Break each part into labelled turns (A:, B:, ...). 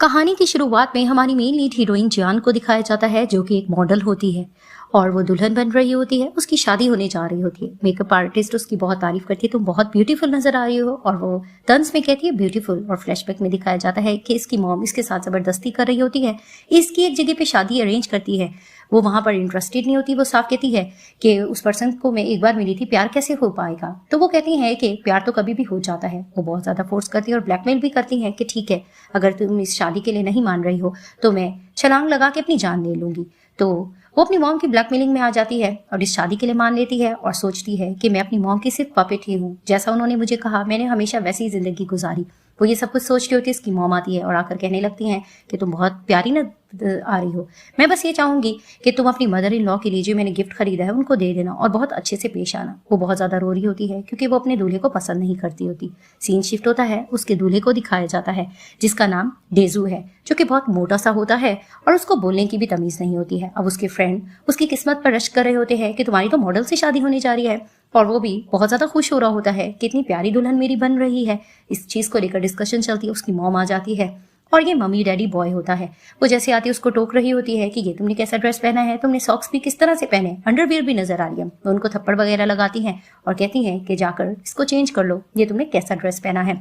A: कहानी की शुरुआत में हमारी मेन लीड हीरोइन जान को दिखाया जाता है, जो कि एक मॉडल होती है और वो दुल्हन बन रही होती है। उसकी शादी होने जा रही होती है। मेकअप आर्टिस्ट उसकी बहुत तारीफ करती है, तुम बहुत ब्यूटीफुल नजर आ रही हो, और वो तंज में कहती है ब्यूटीफुल। और फ्लैशबैक में दिखाया जाता है कि इसकी मॉम इसके साथ जबरदस्ती कर रही होती है, इसकी एक जगह पे शादी अरेंज करती है। वो वहां पर इंटरेस्टेड नहीं होती। वो साफ कहती है कि उस पर्सन को मैं एक बार मिली थी, प्यार कैसे हो पाएगा। तो वो कहती है कि प्यार तो कभी भी हो जाता है। वो बहुत ज्यादा फोर्स करती है और ब्लैकमेल भी करती है कि ठीक है, अगर तुम इस शादी के लिए नहीं मान रही हो तो मैं छलांग लगा के अपनी जान ले लूंगी। तो वो अपनी मॉम की ब्लैकमेलिंग में आ जाती है और इस शादी के लिए मान लेती है और सोचती है कि मैं अपनी मॉम की सिर्फ पपेट ही हूँ। जैसा उन्होंने मुझे कहा मैंने हमेशा वैसी ही जिंदगी गुजारी। वो ये सब कुछ सोच रही होती है। इसकी मॉम आती है और आकर कहने लगती है कि तुम बहुत प्यारी न आ रही हो, मैं बस ये चाहूंगी कि तुम अपनी मदर इन लॉ के लिए जो मैंने गिफ्ट खरीदा है उनको दे देना और बहुत अच्छे से पेश आना। वो बहुत ज्यादा रो रही होती है क्योंकि वो अपने दूल्हे को पसंद नहीं करती होती। सीन शिफ्ट होता है, उसके दूल्हे को दिखाया जाता है जिसका नाम डेजू है, जो कि बहुत मोटा सा होता है और उसको बोलने की भी तमीज नहीं होती है। अब उसके फ्रेंड उसकी किस्मत पर रश कर रहे होते हैं कि तुम्हारी तो मॉडल से शादी होने जा रही है, और वो भी बहुत ज्यादा खुश हो रहा होता है कि इतनी प्यारी दुल्हन मेरी बन रही है। इस चीज को लेकर डिस्कशन चलती है। उसकी मॉम आ जाती है और ये मम्मी डैडी बॉय होता है। वो जैसे आती है उसको टोक रही होती है कि ये तुमने कैसा ड्रेस पहना है, तुमने सॉक्स भी किस तरह से पहने, अंडरवियर भी नजर आ रही है। तो उनको थप्पड़ वगैरह लगाती हैं और कहती हैं कि जाकर इसको चेंज कर लो, ये तुमने कैसा ड्रेस पहना है।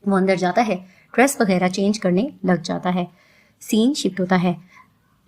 A: वो अंदर जाता है, ड्रेस वगैरह चेंज करने लग जाता है। सीन शिफ्ट होता है।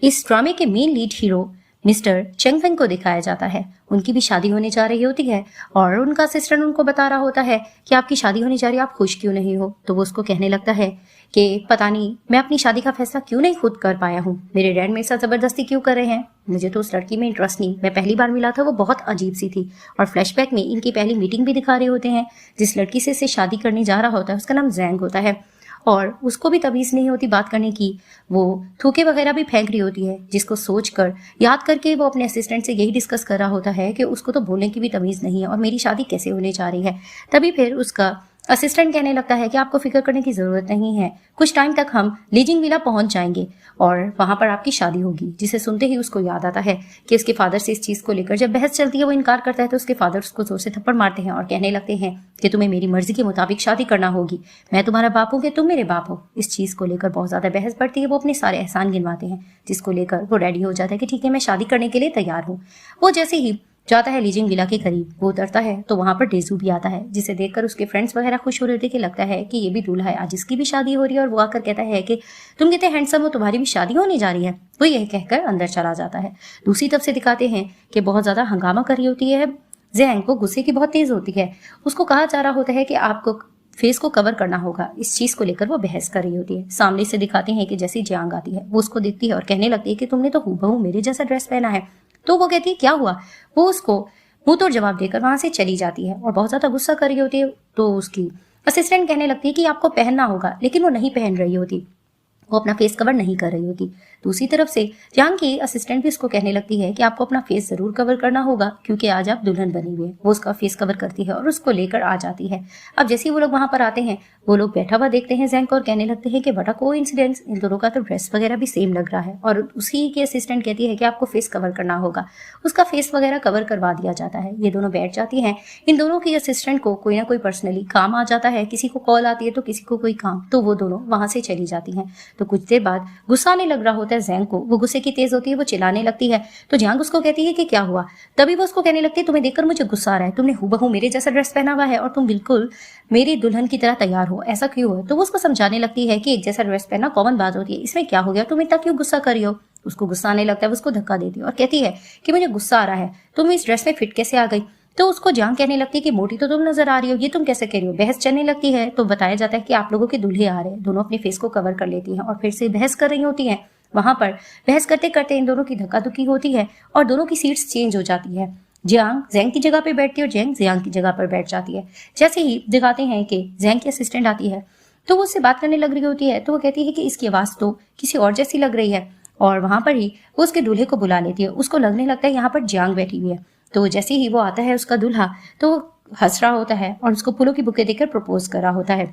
A: इस ड्रामे के मेन लीड हीरो मिस्टर चेंगफेंग को दिखाया जाता है। उनकी भी शादी होने जा रही होती है और उनका असिस्टेंट उनको बता रहा होता है कि आपकी शादी होने जा रही है, आप खुश क्यों नहीं हो। तो वो उसको कहने लगता है कि पता नहीं मैं अपनी शादी का फैसला क्यों नहीं खुद कर पाया हूँ, मेरे डैड मेरे साथ जबरदस्ती क्यों कर रहे हैं, मुझे तो उस लड़की में इंटरेस्ट नहीं, मैं पहली बार मिला था वो बहुत अजीब सी थी। और फ्लैशबैक में इनकी पहली मीटिंग भी दिखा रहे होते हैं। जिस लड़की से शादी करने जा रहा होता है उसका नाम जैंग होता है और उसको भी तमीज नहीं होती बात करने की। वो थूके वगैरह भी फेंक रही होती है, जिसको सोचकर याद करके वो अपने असिस्टेंट से यही डिस्कस कर रहा होता है कि उसको तो बोलने की भी तमीज नहीं है और मेरी शादी कैसे होने जा रही है। तभी फिर उसका असिस्टेंट कहने लगता है कि आपको फिक्र करने की जरूरत नहीं है, कुछ टाइम तक हम लीजिंग विला पहुंच जाएंगे और वहां पर आपकी शादी होगी। जिसे सुनते ही उसको याद आता है कि उसके फादर से इस चीज को लेकर जब बहस चलती है, वो इनकार करता है तो उसके फादर उसको जोर से थप्पड़ मारते हैं और कहने लगते हैं कि तुम्हें मेरी मर्जी के मुताबिक शादी करना होगी, मैं तुम्हारा बाप हूं कि तुम मेरे बाप हो। इस चीज को लेकर बहुत ज्यादा बहस बढ़ती है। वो अपने सारे एहसान गिनवाते हैं, जिसको लेकर वो रेडी हो जाता है कि ठीक है मैं शादी करने के लिए तैयार हूँ। वो जैसे ही जाता है लीजिंग विला के करीब, वो उतरता है तो वहां पर डेजू भी आता है, जिसे देखकर उसके फ्रेंड्स वगैरह खुश हो रहे थे कि लगता है कि ये भी दूल्हा है, आज इसकी भी शादी हो रही है। और वो आकर कहता है कि तुम कितने हैंडसम हो, तुम्हारी भी शादी होने जा रही है। वो यह कहकर अंदर चला जाता है। दूसरी तरफ से दिखाते हैं कि बहुत ज्यादा हंगामा कर रही होती है जैंग, को गुस्से की बहुत तेज होती है। उसको कहा जा रहा होता है कि आपको फेस को कवर करना होगा। इस चीज को लेकर वो बहस कर रही होती है। सामने से दिखाते हैं कि जैसी जियांग आती है वो उसको देखती है और कहने लगती है कि तुमने तो हूबहू मेरे जैसा ड्रेस पहना है। तो वो कहती है क्या हुआ। वो उसको मुंह तोड़ जवाब देकर वहां से चली जाती है और बहुत ज्यादा गुस्सा कर रही होती है। तो उसकी असिस्टेंट कहने लगती है कि आपको पहनना होगा, लेकिन वो नहीं पहन रही होती, वो अपना फेस कवर नहीं कर रही होती। दूसरी तरफ से जांग की असिस्टेंट भी उसको कहने लगती है कि आपको अपना फेस जरूर कवर करना होगा क्योंकि आज आप दुल्हन बनी हुई है। वो उसका फेस कवर करती है और उसको लेकर आ जाती है। अब जैसे ही वो लोग वहां पर आते हैं, वो लोग बैठा हुआ देखते हैं जैंग को और कहने लगते हैं कि बड़ा कोइंसिडेंस, इन दोनों का तो ड्रेस वगैरह भी सेम लग रहा है। और उसी की असिस्टेंट कहती है कि आपको फेस कवर करना होगा। उसका फेस वगैरह कवर करवा दिया जाता है। ये दोनों बैठ जाती हैं। इन दोनों की असिस्टेंट को कोई ना कोई पर्सनली काम आ जाता है, किसी को कॉल आती है तो किसी को कोई काम, तो वो दोनों वहां से चली जाती हैं। तो कुछ देर बाद गुस्सा आने लग रहा होता है जैंग को। वो गुस्से की तेज होती है, वो चिल्लाने लगती है। तो जांग उसको कहती है कि क्या हुआ। तभी वो उसको कहने लगती है तुम्हें देखकर मुझे गुस्सा आ रहा है, तुमने हूबहू मेरे जैसा ड्रेस पहना हुआ है और तुम बिल्कुल मेरी दुल्हन की तरह तैयार हो, ऐसा क्यों है। तो वो उसको समझाने लगती है कि एक जैसा ड्रेस पहनना कॉमन बात होती है, इसमें क्या हो गया, तुम इतना क्यों गुस्सा कर रही हो। उसको गुस्सा आने लगता है, वो उसको धक्का देती है और कहती है कि मुझे गुस्सा आ रहा है, तुम इस ड्रेस में फिट कैसे आ गई। तो उसको जांग कहने लगती है कि मोटी तो तुम नजर आ रही हो, ये तुम कैसे कह रही हो। बहस चलने लगती है तो बताया जाता है कि आप लोगों के दूल्हे आ रहे हैं। दोनों अपने फेस को कवर कर लेती हैं और फिर से बहस कर रही होती हैं। वहां पर बहस करते करते इन दोनों की धक्का-धुक्की होती है और दोनों की सीट्स चेंज हो जाती है। जियांग जैंग की जगह पे बैठती है और जैंग जियांग की जगह पर बैठ जाती है। जैसे ही दिखाते हैं कि जैंग की असिस्टेंट आती है तो वो उससे बात करने लग रही होती है। तो वो कहती है कि इसकी आवाज तो किसी और जैसी लग रही है और वहां पर ही वो उसके दूल्हे को बुला लेती है। उसको लगने लगता है यहाँ पर जियांग बैठी हुई है। तो जैसे ही वो आता है उसका दूल्हा, तो वो हंस रहा होता है और उसको फूलों की बुके देकर प्रपोज कर रहा होता है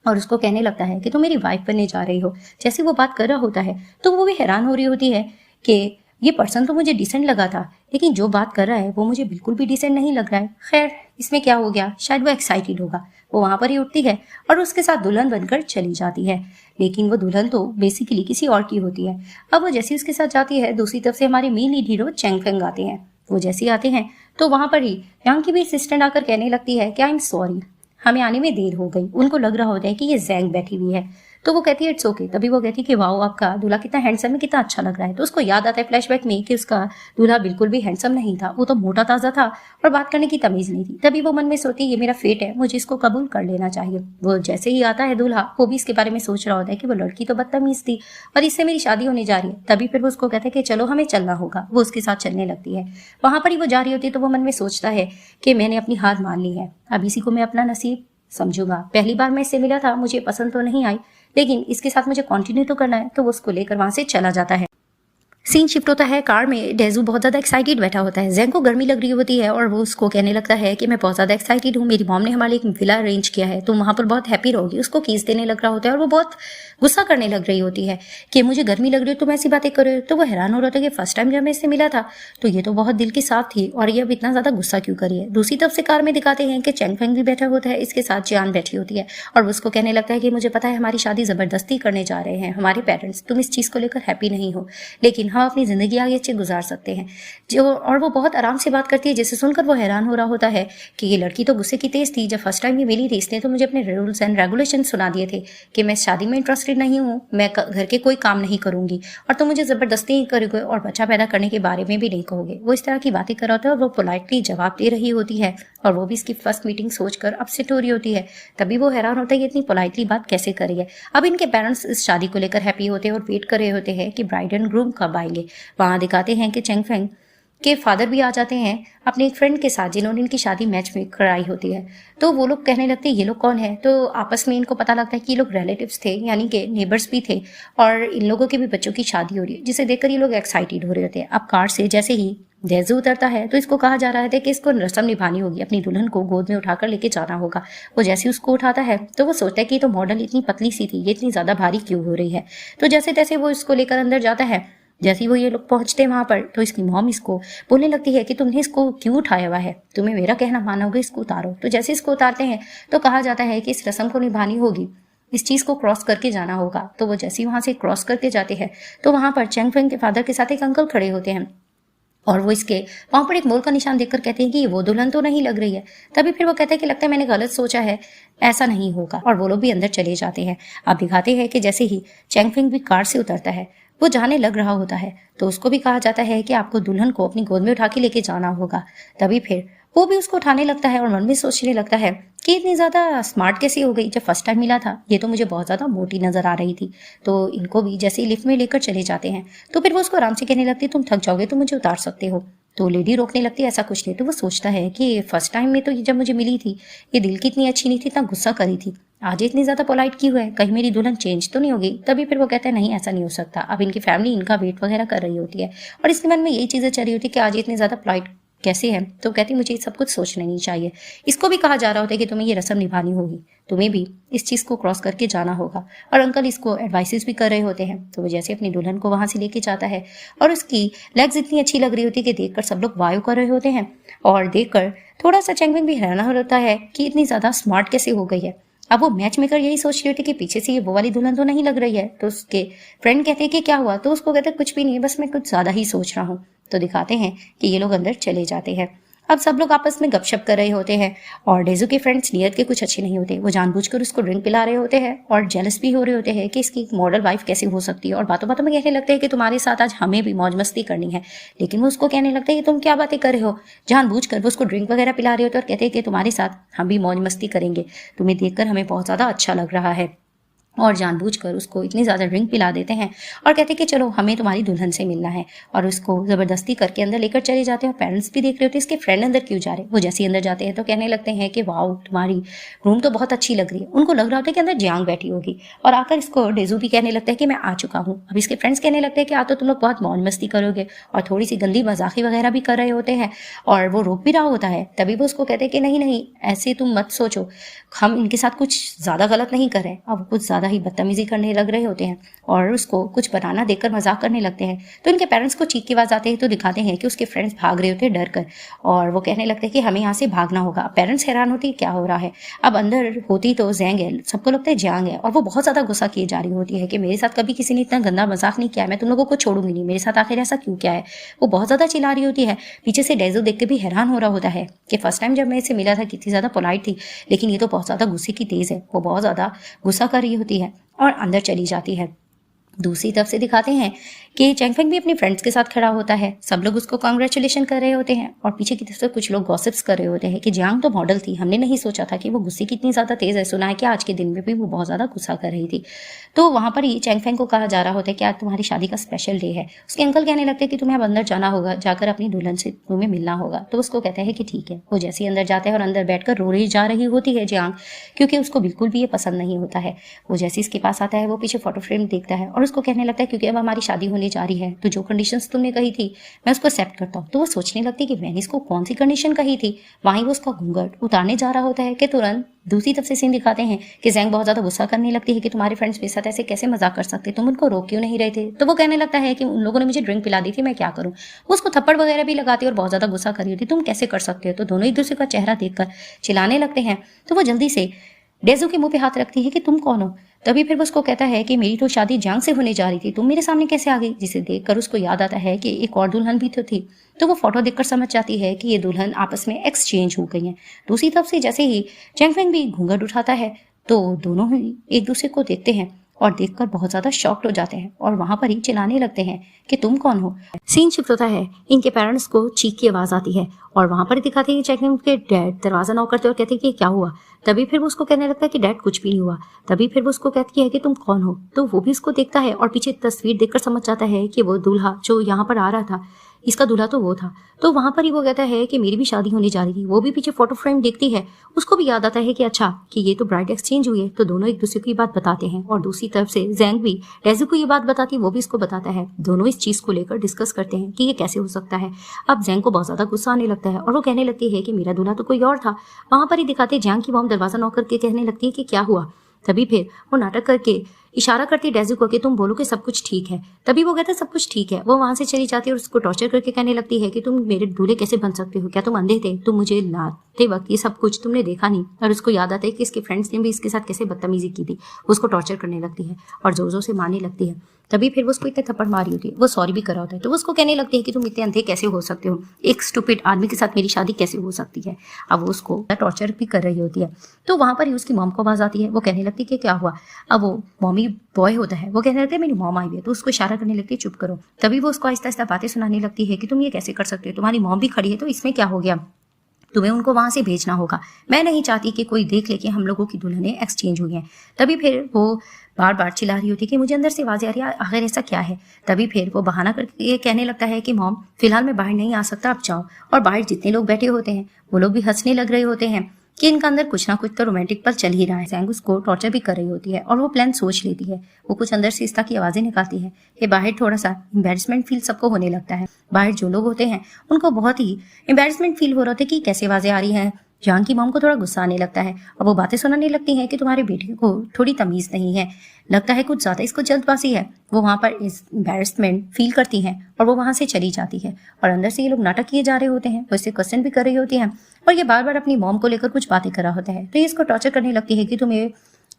A: और उसको कहने लगता है कि तुम मेरी वाइफ बनने जा रही हो। जैसे वो बात कर रहा होता है तो वो भी हैरान हो रही होती है कि ये पर्सन तो मुझे डिसेंट लगा था, लेकिन जो बात कर रहा है वो मुझे बिल्कुल भी डिसेंट नहीं लग रहा है। खैर, इसमें क्या हो गया, शायद वो एक्साइटेड होगा। वो वहां पर ही उठती है और उसके साथ दुल्हन बनकर चली जाती है, लेकिन वो दुल्हन तो बेसिकली किसी और की होती है। अब वो जैसी उसके साथ जाती है, दूसरी तरफ से हमारे main lead hero Chang Feng आते हैं। वो जैसे ही आते हैं तो वहां पर ही यांग की भी असिस्टेंट आकर कहने लगती है कि आई एम सॉरी, हमें आने में देर हो गई। उनको लग रहा होता है कि ये जैंग बैठी हुई है, तो वो कहती है इट्स ओके। तभी वो कहती है कि वाओ, आपका दूल्हा कितना हैंडसम है, कितना अच्छा लग रहा है। तो उसको याद आता है फ्लैशबैक में कि उसका दूल्हा बिल्कुल भी हैंडसम नहीं था, वो तो मोटा ताजा था और बात करने की तमीज नहीं थी। तभी वो मन में सोचती है ये मेरा फेट है, मुझे इसको कबूल कर लेना चाहिए। वो जैसे ही आता है दूल्हा, वो भी इसके बारे में सोच रहा होता है कि वो लड़की तो बदतमीज थी और इससे मेरी शादी होने जा रही है। तभी फिर वो उसको कहता है कि चलो हमें चलना होगा। वो उसके साथ चलने लगती है। वहां पर ही वो जा रही होती है तो वो मन में सोचता है कि मैंने अपनी हार मान ली है, अब इसी को मैं अपना नसीब समझूंगा। पहली बार मैं इससे मिला था, मुझे पसंद तो नहीं आई, लेकिन इसके साथ मुझे कंटिन्यू तो करना है। तो वो उसको लेकर वहां से चला जाता है। सीन शिफ्ट होता है कार में। डेजू बहुत ज्यादा एक्साइटेड बैठा होता है। जैंग को गर्मी लग रही होती है और वो उसको कहने लगता है कि मैं बहुत ज्यादा एक्साइटेड हूँ, मेरी मॉम ने हमारे लिए एक विला अरेंज किया है, तुम वहां पर बहुत हैप्पी रहोगी। उसको कीस देने लग रहा होता है और वो बहुत गुस्सा करने लग रही होती है कि मुझे गर्मी लग रही है, तुम ऐसी बातें कर रहे हो। तो वो हैरान हो रहा था कि फर्स्ट टाइम जब मैं इससे मिला था तो ये तो बहुत दिल की साफ थी और ये अब इतना ज्यादा गुस्सा क्यों करी है। दूसरी तरफ से कार में दिखाते हैं कि चैंग फेंग भी बैठा होता है, इसके साथ जियान बैठी होती है और वो उसको कहने लगता है कि मुझे पता है हमारी शादी जबरदस्ती करने जा रहे हैं हमारे पेरेंट्स, तुम इस चीज को लेकर हैप्पी नहीं हो, लेकिन हम अपनी जिंदगी आगे अच्छे गुजार सकते हैं। जो और वो बहुत आराम से बात करती है, जिसे सुनकर वो हैरान हो रहा होता है कि ये लड़की तो गुस्से की तेज थी। जब फर्स्ट टाइम ये मिली थी इसने तो मुझे अपने रूल्स एंड रेगुलेशन सुना दिए थे कि मैं शादी में इंटरेस्टेड नहीं हूँ, मैं घर के कोई काम नहीं करूंगी और तुम मुझे जबरदस्ती ही करोगे और बच्चा पैदा करने के बारे में भी नहीं कहोगे। वो इस तरह की बातें कर रहा होता है और वो पोलाइटली जवाब दे रही होती है और वो भी इसकी फर्स्ट मीटिंग सोचकर अपसेट हो रही होती है। तभी वो हैरान होता है कि इतनी पोलाइटली बात कैसे कर रही है। अब इनके पेरेंट्स इस शादी को लेकर हैप्पी होते हैं और वेट कर रहे होते हैं कि ब्राइड एंड ग्रूम कब आएंगे। वहां दिखाते हैं कि चैंग फेंग के फादर भी आ जाते हैं अपने एक फ्रेंड के साथ जिन्होंने इनकी शादी मैच में कराई होती है। तो वो लोग कहने लगते हैं ये लोग कौन है। तो आपस में इनको पता लगता है कि ये लोग रिलेटिव्स थे, यानी कि नेबर्स भी थे और इन लोगों के भी बच्चों की शादी हो रही है, जिसे देखकर ये लोग एक्साइटेड हो रहे होते हैं। अब कार से जैसे ही डेज़ू उतरता है तो इसको कहा जा रहा है कि इसको रस्म निभानी होगी, अपनी दुल्हन को गोद में उठाकर लेके जाना होगा। वो जैसे उसको उठाता है तो वो सोचता है कि तो मॉडल इतनी पतली सी थी, ये इतनी ज्यादा भारी क्यों हो रही है। तो जैसे तैसे वो इसको लेकर अंदर जाता है। जैसे ही वो ये लोग पहुंचते हैं वहां पर तो इसकी मॉम इसको बोलने लगती है कि तुमने इसको क्यों उठाया हुआ है, तुम्हें मेरा कहना माना होगा, इसको उतारो। तो जैसे इसको उतारते हैं तो कहा जाता है कि इस रस्म को निभानी होगी, इस चीज को क्रॉस करके जाना होगा। तो वो जैसे ही वहां से क्रॉस करके जाते हैं तो वहां पर चैंग फेंग के फादर के साथ एक अंकल खड़े होते हैं और वो इसके वहां पर एक मोल का निशान देखकर कहते हैं कि ये वो दुल्हन तो नहीं लग रही है। तभी फिर वो कहता है कि लगता है मैंने गलत सोचा है, ऐसा नहीं होगा। और वो लोग भी अंदर चले जाते हैं। अब दिखाते हैं कि जैसे ही चैंग फेंग भी कार से उतरता है, वो जाने लग रहा होता है तो उसको भी कहा जाता है कि आपको दुल्हन को अपनी गोद में उठा के लेके जाना होगा। तभी फिर वो भी उसको उठाने लगता है और मन में सोचने लगता है कि इतनी ज्यादा स्मार्ट कैसे हो गई, जब फर्स्ट टाइम मिला था ये तो मुझे बहुत ज्यादा मोटी नजर आ रही थी। तो इनको भी जैसे ही लिफ्ट में लेकर चले जाते हैं तो फिर वो उसको आराम से कहने लगती है तुम थक जाओगे तो मुझे उतार सकते हो। तो लेडी रोकने लगती है ऐसा कुछ नहीं। तो वो सोचता है कि फर्स्ट टाइम में तो ये जब मुझे मिली थी ये दिल की इतनी अच्छी नहीं थी, इतना गुस्सा करी थी, आज इतनी ज्यादा पोलाइट क्यों है, कहीं मेरी दुल्हन चेंज तो नहीं होगी। तभी फिर वो कहता है नहीं ऐसा नहीं हो सकता। अब इनकी फैमिली इनका वेट वगैरह कर रही होती है और इसके मन में यही चीजें चल रही होती है कि आज इतनी ज्यादा पोलाइट कैसे है। तो कहती मुझे सब कुछ सोचना नहीं चाहिए। इसको भी कहा जा रहा होता है कि तुम्हें ये रस्म निभानी होगी, तुम्हें भी इस चीज को क्रॉस करके जाना होगा। और अंकल इसको एडवाइसेस भी कर रहे होते हैं। तो वो जैसे अपनी दुल्हन को वहां से लेके जाता है और उसकी लेग्स इतनी अच्छी लग रही होती है कि देखकर सब लोग वायो कर रहे होते हैं और देखकर थोड़ा सा चैंग फेंग भी हैरान होता है कि इतनी ज्यादा स्मार्ट कैसे हो गई है। अब वो मैच मेकर यही सोच रही होती है कि पीछे से ये वो वाली दुल्हन तो नहीं लग रही है। तो उसके फ्रेंड कहते हैं कि क्या हुआ। तो उसको कहते हैं कुछ भी नहीं है, बस मैं कुछ ज्यादा ही सोच रहा हूँ। तो दिखाते हैं कि ये लोग अंदर चले जाते हैं। अब सब लोग आपस में गपशप कर रहे होते हैं और डेजू के फ्रेंड्स नियत के कुछ अच्छे नहीं होते। वो जानबूझकर उसको ड्रिंक पिला रहे होते हैं और जेलस भी हो रहे होते हैं कि इसकी मॉडल वाइफ कैसे हो सकती है। और बातों बातों में कहने लगते हैं कि तुम्हारे साथ आज हमें भी मौज मस्ती करनी है। लेकिन वो उसको कहने लगता है कि तुम क्या बातें कर रहे हो। जानबूझकर वो उसको ड्रिंक वगैरह पिला रहे होते और कहते हैं कि तुम्हारे साथ हम भी मौज मस्ती करेंगे, तुम्हें देखकर हमें बहुत ज्यादा अच्छा लग रहा है। और जानबूझकर उसको इतनी ज्यादा ड्रिंक पिला देते हैं और कहते हैं कि चलो हमें तुम्हारी दुल्हन से मिलना है और उसको जबरदस्ती करके अंदर लेकर चले जाते हैं। और पेरेंट्स भी देख रहे होते हैं इसके फ्रेंड अंदर क्यों जा रहे हैं। वो जैसे ही अंदर जाते हैं तो कहने लगते हैं कि वाओ तुम्हारी रूम तो बहुत अच्छी लग रही है। उनको लग रहा होता है कि अंदर जियांग बैठी होगी और आकर इसको डेजू भी कहने लगता है कि मैं आ चुका हूँ। अब इसके फ्रेंड्स कहने लगते हैं कि आ तो तुम लोग बहुत मौज मस्ती करोगे और थोड़ी सी गंदी मजाकी वगैरह भी कर रहे होते हैं और वो रोक भी रहा होता है। तभी वो उसको कहते हैं कि नहीं नहीं ऐसे तुम मत सोचो, हम इनके साथ कुछ ज्यादा गलत नहीं कर रहे। अब कुछ ज्यादा ज़्यादा ही बदतमीजी करने लग रहे होते हैं और उसको कुछ बनाना देकर मजाक करने लगते हैं। तो इनके पेरेंट्स को चीख की आवाज़ आते हैं तो दिखाते हैं कि उसके फ्रेंड्स भाग रहे होते हैं डर कर, और वो कहने लगते हैं कि हमें यहाँ से भागना होगा। पेरेंट्स हैरान होती है क्या हो रहा है। अब अंदर होती तो जैंग है, सबको लगता है जियांग है, और वो बहुत ज़्यादा गुस्सा किए जा रही होती है कि मेरे साथ कभी किसी ने इतना गंदा मजाक नहीं किया, मैं तुम लोगों को छोड़ूंगी नहीं, मेरे साथ आखिर ऐसा क्यों क्या है। वो बहुत ज़्यादा चिल्ला रही होती है। पीछे से डेजो देख के भी हैरान हो रहा होता है कि फर्स्ट टाइम जब मैं इसे मिला था कितनी ज़्यादा पोलाइट थी, लेकिन ये तो बहुत ज़्यादा गुस्से की तेज़ है। वो बहुत ज़्यादा गुस्सा कर रही होती है और अंदर चली जाती है। दूसरी तरफ से दिखाते हैं कि चैंगफेंग भी अपने फ्रेंड्स के साथ खड़ा होता है। सब लोग उसको कांग्रेचुलेशन कर रहे होते हैं और पीछे की तरफ से कुछ लोग गॉसिप्स कर रहे होते हैं कि जियांग तो मॉडल थी, हमने नहीं सोचा था कि वो गुस्से की इतनी ज़्यादा तेज़ है, सुना है कि आज के दिन में भी वो बहुत ज़्यादा गुस्सा कर रही थी। तो वहाँ पर ही चैंगफेंग को कहा जा रहा होता है कि आज तुम्हारी शादी का स्पेशल डे है। उसके अंकल कहने लगते हैं कि तुम्हें अब अंदर जाना होगा, जाकर अपनी दुल्हन से तुम्हें मिलना होगा। तो उसको कहते हैं कि ठीक है। वो जैसे ही अंदर जाता है और अंदर बैठकर रो रही जा रही होती है जियांग, क्योंकि उसको बिल्कुल भी ये पसंद नहीं होता है। वो जैसे इसके पास आता है वो पीछे फोटो फ्रेम देखता है और उसको कहने लगता है क्योंकि अब हमारी शादी होने जा रही है तो जो कंडीशंस तुमने कही थी मैं उसको एक्सेप्ट करता हूँ। तो वो सोचने लगती कि मैंने इसको कौन सी कंडीशन कही थी। वहीं वो उसका घूंघट उतारने जा रहा होता है कि तुरंत दूसरी तरफ से सीन दिखाते हैं कि जैंग बहुत ज्यादा गुस्सा करने लगती है कि तुम्हारे फ्रेंड्स मेरे साथ ऐसे कैसे मजाक कर सकते, तुम उनको रोक क्यों नहीं रहे थे। तो वो कहने लगता है कि उन लोगों ने मुझे ड्रिंक पिला दी थी, मैं क्या करूं। वो उसको थप्पड़ वगैरह भी लगाती है और बहुत ज्यादा गुस्सा कर रही होती, तुम कैसे कर सकते हो। तो दोनों एक दूसरे का चेहरा देखकर चिल्लाने लगते हैं। तो वो जल्दी से डेजू के मुंह पे हाथ रखती है कि तुम कौन हो। तभी फिर वो उसको कहता है कि मेरी तो शादी जियांग से होने जा रही थी, तुम मेरे सामने कैसे आ गई। जिसे देखकर उसको याद आता है कि एक और दुल्हन भी तो थी। तो वो फोटो देखकर समझ जाती है कि ये दुल्हन आपस में एक्सचेंज हो गई है। दूसरी तरफ से जैसे ही चैंगफेंग भी घूंघट उठाता है तो दोनों ही एक दूसरे को देखते हैं और देखकर बहुत ज्यादा शॉक्ड हो जाते हैं और वहां पर ही चिल्लाने लगते हैं कि तुम कौन हो। सीन शिफ्ट होता है, इनके पेरेंट्स को चीख की आवाज आती है और वहां पर दिखाते हैं कि चैंगफेंग के डैड दरवाजा नॉक करते और कहते हैं कि क्या हुआ। तभी फिर वो उसको कहने लगता है कि डैड कुछ भी नहीं हुआ। तभी फिर वो उसको कहती है कि तुम कौन हो। तो वो भी उसको देखता है और पीछे तस्वीर देखकर समझ जाता है कि वो दूल्हा जो यहाँ पर आ रहा था इसका दूल्हा तो वो था। तो वहां पर ही वो कहता है कि मेरी भी शादी होने जा रही थी। वो भी पीछे फोटो फ्रेम देखती है, उसको भी याद आता है कि अच्छा कि ये तो ब्राइड एक्सचेंज हुई है। तो दोनों एक दूसरे को ये बात बताते हैं और दूसरी तरफ से जैंग भी डेजू को ये बात बताती है, वो भी इसको बताता है। दोनों इस चीज को लेकर डिस्कस करते हैं कि ये कैसे हो सकता है। अब जैंग को बहुत ज्यादा गुस्सा आने लगता है और वो कहने लगती है कि मेरा दूल्हा तो कोई और था। वहां पर ही दिखाते जैंग की मॉम दरवाजा नॉक करके कहने लगती है कि क्या हुआ। तभी फिर वो नाटक करके इशारा करती है डेजू को कि तुम बोलो कि सब कुछ ठीक है। तभी वो कहता है सब कुछ ठीक है। वो वहां से चली जाती है और उसको टॉर्चर करके कहने लगती है कि तुम मेरे दूल्हे कैसे बन सकते हो, क्या तुम अंधे थे, तुम मुझे लाते वक्त ये सब कुछ तुमने देखा नहीं। और उसको याद आता है कि इसके फ्रेंड्स ने भी इसके साथ कैसे बदतमीजी की थी। उसको टॉर्चर करने लगती है और जोर जोर से मारने लगती है। तभी फिर वो उसको इतने थप्पड़ मारी होती है, वो सॉरी भी करा होता है। तो वो उसको कहने लगती है कि तुम इतने अंधे कैसे हो सकते हो, एक स्टूपिड आदमी के साथ मेरी शादी कैसे हो सकती है। अब वो उसको टॉर्चर भी कर रही होती है। तो वहां पर ही उसकी मॉम को आवाज आती है, वो कहने लगती है कि क्या हुआ। अब वो मॉमी बॉय होता है, वो कहने लगता है मेरी मॉम आई हुई है। तो उसको इशारा करने लगती है चुप करो। तभी वो उसको आहिस्ता आहिस्ता बातें सुनाने लगती है कि तुम ये कैसे कर सकते हो, तुम्हारी मॉम भी खड़ी है तो इसमें क्या हो गया, तुम्हें उनको वहां से भेजना होगा। मैं नहीं चाहती कि कोई देख ले कि हम लोगों की दुल्हनें एक्सचेंज हुई हैं। तभी फिर वो बार बार चिल्ला रही होती है कि मुझे अंदर से आवाज़ आ रही है आखिर ऐसा क्या है। तभी फिर वो बहाना करके ये कहने लगता है कि मॉम फिलहाल मैं बाहर नहीं आ सकता, आप जाओ। और बाहर जितने लोग बैठे होते हैं वो लोग भी हंसने लग रहे होते हैं कि इनका अंदर कुछ ना कुछ तो रोमांटिक पल चल ही रहा है। जैंग उसको टॉर्चर भी कर रही होती है और वो प्लान सोच लेती है। वो कुछ अंदर से इस तरह की आवाजें निकालती है कि बाहर थोड़ा सा एम्बेरसमेंट फील सबको होने लगता है। बाहर जो लोग होते हैं उनको बहुत ही एम्बेरसमेंट फील हो रहा होता है कि कैसे आवाजें आ रही हैं। जियांग की मॉम को थोड़ा गुस्सा आने लगता है और वो बातें सुनाने लगती हैं कि तुम्हारे बेटे को थोड़ी तमीज नहीं है, लगता है कुछ ज्यादा इसको जल्दबाजी है। वो वहां पर इस एम्बेरसमेंट फील करती हैं और वो वहां से चली जाती है और अंदर से ये लोग नाटक किए जा रहे होते हैं। वो इससे क्वेश्चन भी कर रही होती हैं और ये बार बार अपनी मॉम को लेकर कुछ बातें कर रहा होता है। तो ये इसको टॉर्चर करने लगती है कि तुम्हें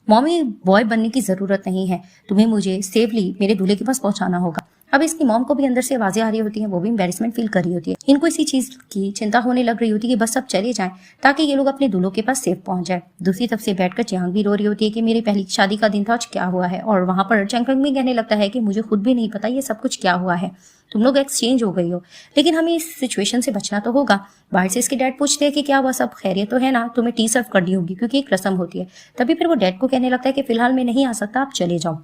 A: मॉमी बॉय बनने की जरूरत नहीं है, तुम्हें मुझे सेफली मेरे दूल्हे के पास पहुंचाना होगा। अब इसकी मॉम को भी अंदर से आवाजें आ रही होती हैं, वो भी एम्बेरसमेंट फील कर रही होती है। इनको इसी चीज की चिंता होने लग रही होती है कि बस सब चले जाएं ताकि ये लोग अपने दूल्हों के पास सेफ पहुंच जाए। दूसरी तरफ से बैठकर जियांग भी रो रही होती है कि मेरी पहली शादी का दिन था, आज क्या हुआ है। और वहां पर चैंगफेंग भी कहने लगता है कि मुझे खुद भी नहीं पता ये सब कुछ क्या हुआ है, तुम लोग एक्सचेंज हो गई हो, लेकिन हमें इस सिचुएशन से बचना तो होगा। बाहर से इसके डैड पूछते हैं कि क्या हुआ, सब खैरियत तो है ना, तुम्हें टी सर्व करनी होगी क्योंकि एक रस्म होती है। तभी फिर वो डैड को कहने लगता है कि फिलहाल मैं नहीं आ सकता, आप चले जाओ।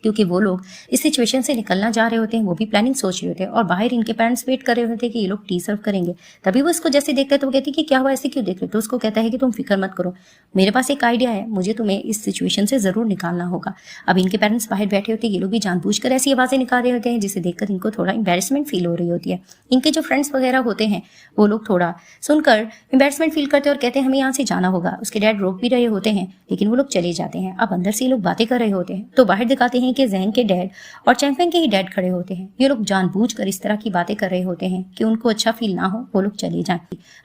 A: क्योंकि वो लोग इस सिचुएशन से निकलना जा रहे होते हैं, वो भी प्लानिंग सोच रहे होते हैं और बाहर इनके पेरेंट्स वेट कर रहे होते हैं कि ये लोग टी सर्व करेंगे। तभी वो इसको जैसे देखते हैं तो वो कहती है कि क्या हुआ, ऐसे क्यों देख रहे हो? तो उसको कहता है कि तुम फिक्र मत करो, मेरे पास एक आइडिया है, मुझे तुम्हें इस सिचुएशन से जरूर निकालना होगा। अब इनके पेरेंट्स बाहर बैठे होते हैं, ये लोग भी जानबूझकर ऐसी आवाजें निकाल रहे होते हैं जिसे देखकर इनको थोड़ा एम्बेरसमेंट फील हो रही होती है। इनके जो फ्रेंड्स वगैरह होते हैं वो लोग थोड़ा सुनकर एम्बेरसमेंट फील करते हैं और कहते हैं हमें यहाँ से जाना होगा। उसके डैड रोक भी रहे होते हैं लेकिन वो लोग चले जाते हैं। अब अंदर से ये लोग बातें कर रहे होते हैं तो बाहर दिखाते हैं कि ज़ैंग के डैड और चैंगफेंग के ही डैड खड़े होते हैं। ये लोग जानबूझकर इस तरह की बातें कर रहे होते हैं कि उनको अच्छा फील ना हो, वो लोग चले जाएं।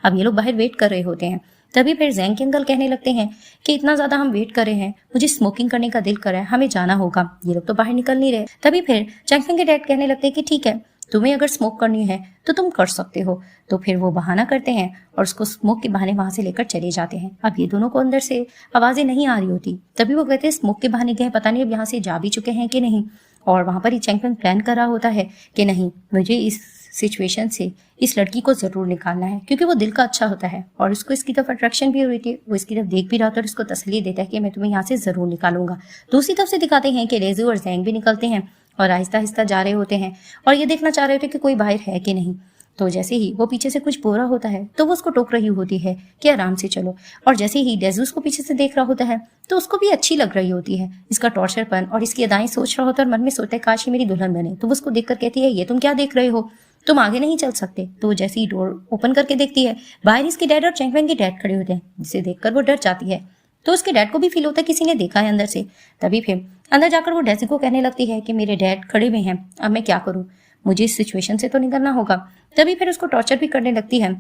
A: अब ये लोग बाहर वेट कर रहे होते हैं। तभी फिर ज़ैंग के अंकल कहने लगते हैं कि इतना ज्यादा हम वेट कर रहे हैं, मुझे स्मोकिंग करने का दिल कर रहा है, हमें जाना होगा। ये लोग तो बाहर निकल नहीं रहे। तभी फिर चैंगफेंग के डैड कहने लगते हैं कि ठीक है, तुम्हें अगर स्मोक करनी है तो तुम कर सकते हो। तो फिर वो बहाना करते हैं और उसको स्मोक के बहाने वहां से लेकर चले जाते हैं। अब ये दोनों को अंदर से आवाजें नहीं आ रही होती। तभी वो कहते हैं स्मोक के बहाने गए, पता नहीं अब यहाँ से जा भी चुके हैं कि नहीं। और वहां पर ही चैंगफेंग प्लान कर रहा होता है कि नहीं, मुझे इस सिचुएशन से इस लड़की को जरूर निकालना है, क्योंकि वो दिल का अच्छा होता है और उसको इसकी तरफ अट्रैक्शन भी हो रही थी। वो इसकी तरफ देख भी रहा था और इसको तसल्ली देता है कि मैं तुम्हें यहाँ से जरूर निकालूंगा। दूसरी तरफ से दिखाते हैं कि लेज़ू और ज़ैंग भी निकलते हैं और आहिस्ता आहिस्ता जा रहे होते हैं और ये देखना चाह रहे होते हैं कि कोई बाहर है कि नहीं। तो जैसे ही वो पीछे से कुछ बोल रहा होता है तो वो उसको टोक रही होती है कि आराम से चलो। और जैसे ही डेज़ू उसको पीछे से देख रहा होता है तो उसको भी अच्छी लग रही होती है इसका टॉर्चरपन और इसकी अदाएं सोच रहा होता है और मन में सोचता है काश ये मेरी दुल्हन बने। तो वो उसको देखकर कहती है ये तुम क्या देख रहे हो, तुम आगे नहीं चल सकते। तो जैसे ही डोर ओपन करके देखती है बाहर इसके डैड और चैंगफेंग के डैड खड़े होते हैं, जिसे देखकर वो डर जाती है। तो उसके डैड को भी फील होता है किसी ने देखा है अंदर से। तभी फिर अंदर जाकर वो डेज़ी को कहने लगती है कि मेरे डैड खड़े हुए हैं, अब मैं क्या करूं, मुझे इस सिचुएशन से तो निकलना होगा। तभी फिर उसको टॉर्चर भी करने लगती है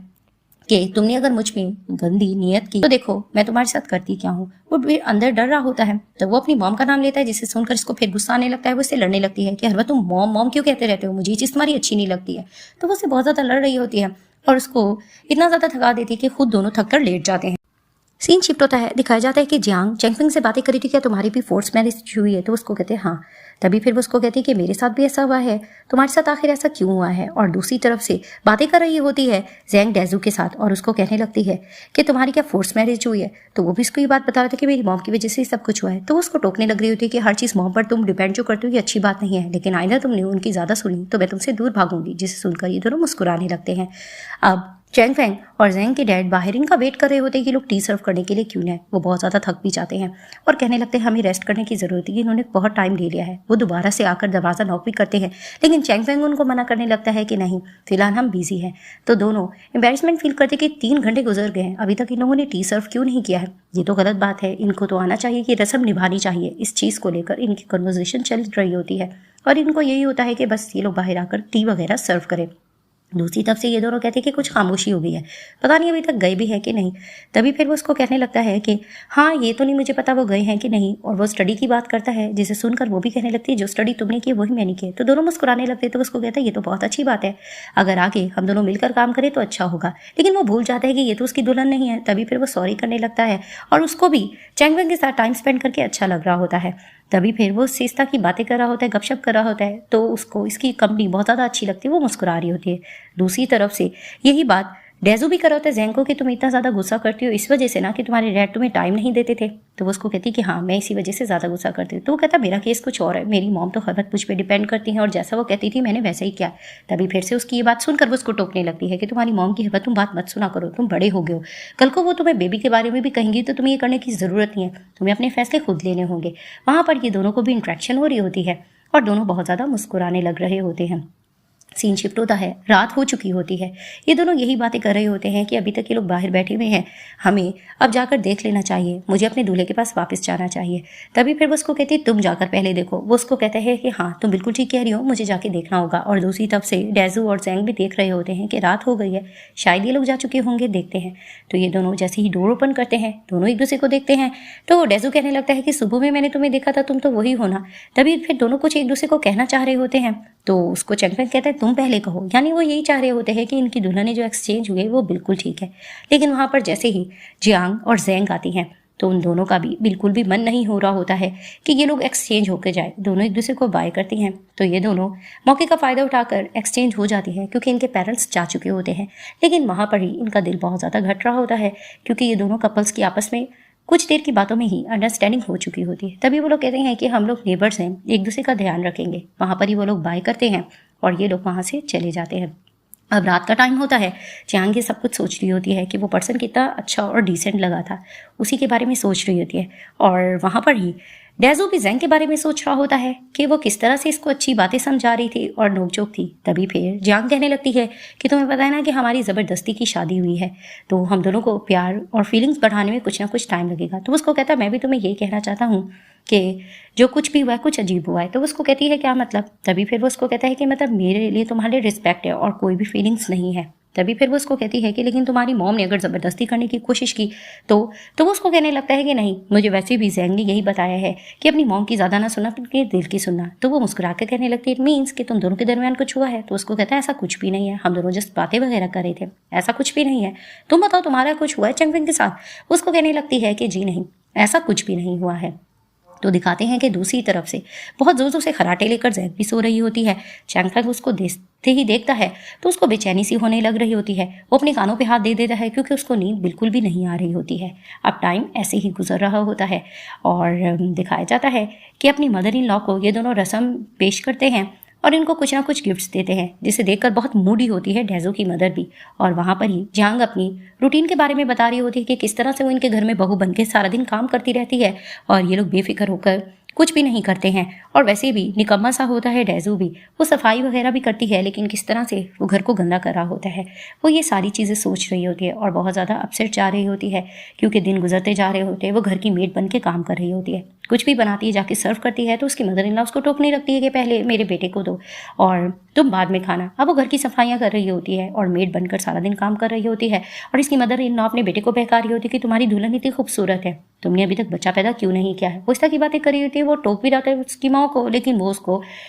A: कि तुमने अगर मुझ में गंदी नियत की तो देखो मैं तुम्हारे साथ करती क्या हूँ। वो भी अंदर डर रहा होता है तो वो अपनी मॉम का नाम लेता है, जिसे सुनकर इसको फिर गुस्सा आने लगता है। वो इससे लड़ने लगती है कि हर वक्त तुम मॉम मॉम क्यों कहते रहते हो, मुझे ये चीज़ तुम्हारी अच्छी नहीं लगती है। तो वो उससे बहुत ज्यादा लड़ रही होती है और उसको इतना ज्यादा थका देती है कि खुद दोनों थक कर लेट जाते हैं। सीन शिफ्ट होता है, दिखाया जाता है कि जियांग चैंगफेंग से बातें करी थी क्या तुम्हारी भी फोर्स मैरिज हुई है। तो उसको कहते हैं हाँ। तभी फिर वो उसको कहती है कि मेरे साथ भी ऐसा हुआ है, तुम्हारे साथ आखिर ऐसा क्यों हुआ है। और दूसरी तरफ से बातें कर रही होती है ज़ैंग डेज़ू के साथ और उसको कहने लगती है कि तुम्हारी क्या फोर्स मैरिज हुई है। तो वो भी उसको ये बात बता रहा था कि मेरी मॉम की वजह से सब कुछ हुआ है। तो वो उसको टोकने लग रही होती है कि हर चीज़ मॉम पर तुम डिपेंड जो करते हो ये अच्छी बात नहीं है, लेकिन आइंदा तुमने उनकी ज़्यादा सुनी तो मैं तुमसे दूर भागूंगी। जिसे सुनकर ये दोनों मुस्कुराने लगते हैं। अब चैंगफेंग और ज़ैंग के डैड बाहर इनका वेट कर रहे होते हैं कि लोग टी सर्व करने के लिए क्यों आए। वो बहुत ज़्यादा थक भी जाते हैं और कहने लगते हैं हमें रेस्ट करने की ज़रूरत है, इन्होंने बहुत टाइम ले लिया है। वो दोबारा से आकर दरवाज़ा नॉक भी करते हैं लेकिन चैंगफेंग उनको मना करने लगता है कि नहीं, फिलहाल हम बिजी हैं। तो दोनों एम्बेरसमेंट फील करते कि 3 घंटे गुजर गए हैं, अभी तक इन लोगों ने टी सर्व क्यों नहीं किया है। ये तो गलत बात है, इनको तो आना चाहिए कि रस्म निभानी चाहिए। इस चीज़ को लेकर इनकी कन्वर्सेशन चल रही होती है और इनको यही होता है कि बस ये लोग बाहर आकर टी वगैरह सर्व करें। दूसरी तरफ से ये दोनों कहते हैं कि कुछ खामोशी हो गई है, पता नहीं अभी तक गए भी है कि नहीं। तभी फिर वो उसको कहने लगता है कि हाँ ये तो नहीं मुझे पता वो गए हैं कि नहीं। और वो स्टडी की बात करता है जिसे सुनकर वो भी कहने लगती है जो स्टडी तुमने की वही मैंने की। तो दोनों मुस्कुराने लगते हैं। तो उसको कहता है ये तो बहुत अच्छी बात है, अगर आगे हम दोनों मिलकर काम करें तो अच्छा होगा। लेकिन वो भूल जाता है कि ये तो उसकी दुल्हन नहीं है। तभी फिर वो सॉरी करने लगता है और उसको भी चैंगफेंग के साथ टाइम स्पेंड करके अच्छा लग रहा होता है। तभी फिर वो सिस्ता की बातें कर रहा होता है, गपशप कर रहा होता है, तो उसको इसकी कंपनी बहुत ज़्यादा अच्छी लगती है, वो मुस्कुरा रही होती है। दूसरी तरफ से यही बात डेज़ू भी कर रहा होता है ज़ैंग को कि तुम इतना ज़्यादा गुस्सा करती हो इस वजह से ना कि तुम्हारे डैड तुम्हें टाइम नहीं देते थे। तो वो उसको कहती कि हाँ मैं इसी वजह से ज़्यादा गुस्सा करती हूँ। तो वो कहता मेरा केस कुछ और है, मेरी मॉम तो हर वक्त मुझ पर डिपेंड करती हैं और जैसा वो कहती थी मैंने वैसा ही किया। तभी फिर से उसकी ये बात सुनकर वो उसको टोकने लगती है कि तुम्हारी मॉम की हर वक्त तुम बात मत सुना करो, तुम बड़े हो गए हो, कल को वो तुम्हें बेबी के बारे में भी कहेंगी तो तुम्हें ये करने की ज़रूरत नहीं है, तुम्हें अपने फैसले खुद लेने होंगे। वहाँ पर ये दोनों को भी इंट्रैक्शन हो रही होती है और दोनों बहुत ज़्यादा मुस्कुराने लग रहे होते हैं। सीन शिफ्ट होता है, रात हो चुकी होती है। ये दोनों यही बातें कर रहे होते हैं कि अभी तक ये लोग बाहर बैठे हुए हैं, हमें अब जाकर देख लेना चाहिए, मुझे अपने दूल्हे के पास वापस जाना चाहिए। तभी फिर वो उसको कहती है तुम जाकर पहले देखो। वो उसको कहते हैं कि हाँ तुम बिल्कुल ठीक कह रही हो, मुझे जाके देखना होगा। और दूसरी तरफ से डेज़ू और ज़ैंग भी देख रहे होते हैं कि रात हो गई है, शायद ये लोग जा चुके होंगे, देखते हैं। तो ये दोनों जैसे ही डोर ओपन करते हैं दोनों एक दूसरे को देखते हैं। तो डेज़ू कहने लगता है कि सुबह में मैंने तुम्हें देखा था, तुम तो वही हो ना। तभी फिर दोनों कुछ एक दूसरे को कहना चाह रहे होते हैं तो उसको चैंगफेंग कहता है तुम पहले कहो। यानी वो यही चाह रहे होते हैं कि इनकी दुल्हनें जो एक्सचेंज हुए वो बिल्कुल ठीक है। लेकिन वहाँ पर जैसे ही जियांग और ज़ैंग आती हैं तो उन दोनों का भी बिल्कुल भी मन नहीं हो रहा होता है कि ये लोग एक्सचेंज होकर जाए। दोनों एक दूसरे को बाय करती हैं तो ये दोनों मौके का फ़ायदा उठाकर एक्सचेंज हो जाती हैं क्योंकि इनके पेरेंट्स जा चुके होते हैं। लेकिन वहाँ पर ही इनका दिल बहुत ज़्यादा घट रहा होता है क्योंकि ये दोनों कपल्स की आपस में कुछ देर की बातों में ही अंडरस्टैंडिंग हो चुकी होती है। तभी वो लोग कहते हैं कि हम लोग नेबर्स हैं, एक दूसरे का ध्यान रखेंगे। वहाँ पर ही वो लोग बाय करते हैं और ये लोग वहाँ से चले जाते हैं। अब रात का टाइम होता है। चियांग ये सब कुछ सोच रही होती है कि वो पर्सन कितना अच्छा और डिसेंट लगा था, उसी के बारे में सोच रही होती है। और वहाँ पर ही डेजो भी ज़ेंग के बारे में सोच रहा होता है कि वो किस तरह से इसको अच्छी बातें समझा रही थी और नोकझोंक थी। तभी फिर जियांग कहने लगती है कि तुम्हें पता है ना कि हमारी ज़बरदस्ती की शादी हुई है, तो हम दोनों को प्यार और फीलिंग्स बढ़ाने में कुछ ना कुछ टाइम लगेगा। तो उसको कहता है मैं भी तुम्हें यही कहना चाहता हूँ कि जो कुछ भी हुआ है कुछ अजीब हुआ है। तो उसको कहती है क्या मतलब? तभी फिर वो उसको कहता है कि मतलब मेरे लिए तुम्हारे रिस्पेक्ट है और कोई भी फीलिंग्स नहीं है। तभी फिर वो उसको कहती है कि लेकिन तुम्हारी मॉम ने अगर ज़बरदस्ती करने की कोशिश की तो वो उसको कहने लगता है कि नहीं, मुझे वैसे भी ज़ेंग ने यही बताया है कि अपनी मॉम की ज़्यादा ना सुनना, अपने दिल की सुनना। तो वो मुस्कुरा के कहने लगती है इट मीन्स कि तुम दोनों के दरमियान कुछ हुआ है। तो उसको कहता है ऐसा कुछ भी नहीं है, हम दोनों जस्ट बातें वगैरह कर रहे थे, ऐसा कुछ भी नहीं है। तुम बताओ तुम्हारा कुछ हुआ है चैंगफेंग के साथ? उसको कहने लगती है कि जी नहीं, ऐसा कुछ भी नहीं हुआ है। तो दिखाते हैं कि दूसरी तरफ से बहुत जोर जोर से खराटे लेकर ज़ेंग भी सो रही होती है। चैंगफेंग उसको देखते ही देखता है तो उसको बेचैनी सी होने लग रही होती है। वो अपने कानों पे हाथ दे देता है क्योंकि उसको नींद बिल्कुल भी नहीं आ रही होती है। अब टाइम ऐसे ही गुजर रहा होता है और दिखाया जाता है कि अपनी मदर इन लॉ को ये दोनों रस्म पेश करते हैं और इनको कुछ ना कुछ गिफ्ट्स देते हैं, जिसे देखकर बहुत मूडी होती है डेजो की मदर भी। और वहाँ पर ही जियांग अपनी रूटीन के बारे में बता रही होती है कि किस तरह से वो इनके घर में बहू बन के सारा दिन काम करती रहती है और ये लोग बेफिक्र होकर कुछ भी नहीं करते हैं। और वैसे भी निकम्मा सा होता है डेजो भी, वो सफाई वगैरह भी करती है लेकिन किस तरह से वो घर को गंदा कर रहा होता है। वो ये सारी चीज़ें सोच रही होती है और बहुत ज़्यादा अपसेट जा रही होती है क्योंकि दिन गुजरते जा रहे होते हैं। वो घर की मेड बन के काम कर रही होती है, कुछ भी बनाती है जाके सर्व करती है तो उसकी मदर इन लॉ उसको टोकने लगती है कि पहले मेरे बेटे को दो और तुम बाद में खाना। अब वो घर की सफाइयाँ कर रही होती है और मेड बनकर सारा दिन काम कर रही होती है और इसकी मदर इन लॉ अपने बेटे को बहका रही होती है कि तुम्हारी दुल्हन इतनी खूबसूरत है, तुमने अभी तक बच्चा पैदा क्यों नहीं किया है। वो इस तरह की बातें कर रही होती है। वो टोक भी रहा है उसकी माँ को, लेकिन वो उसको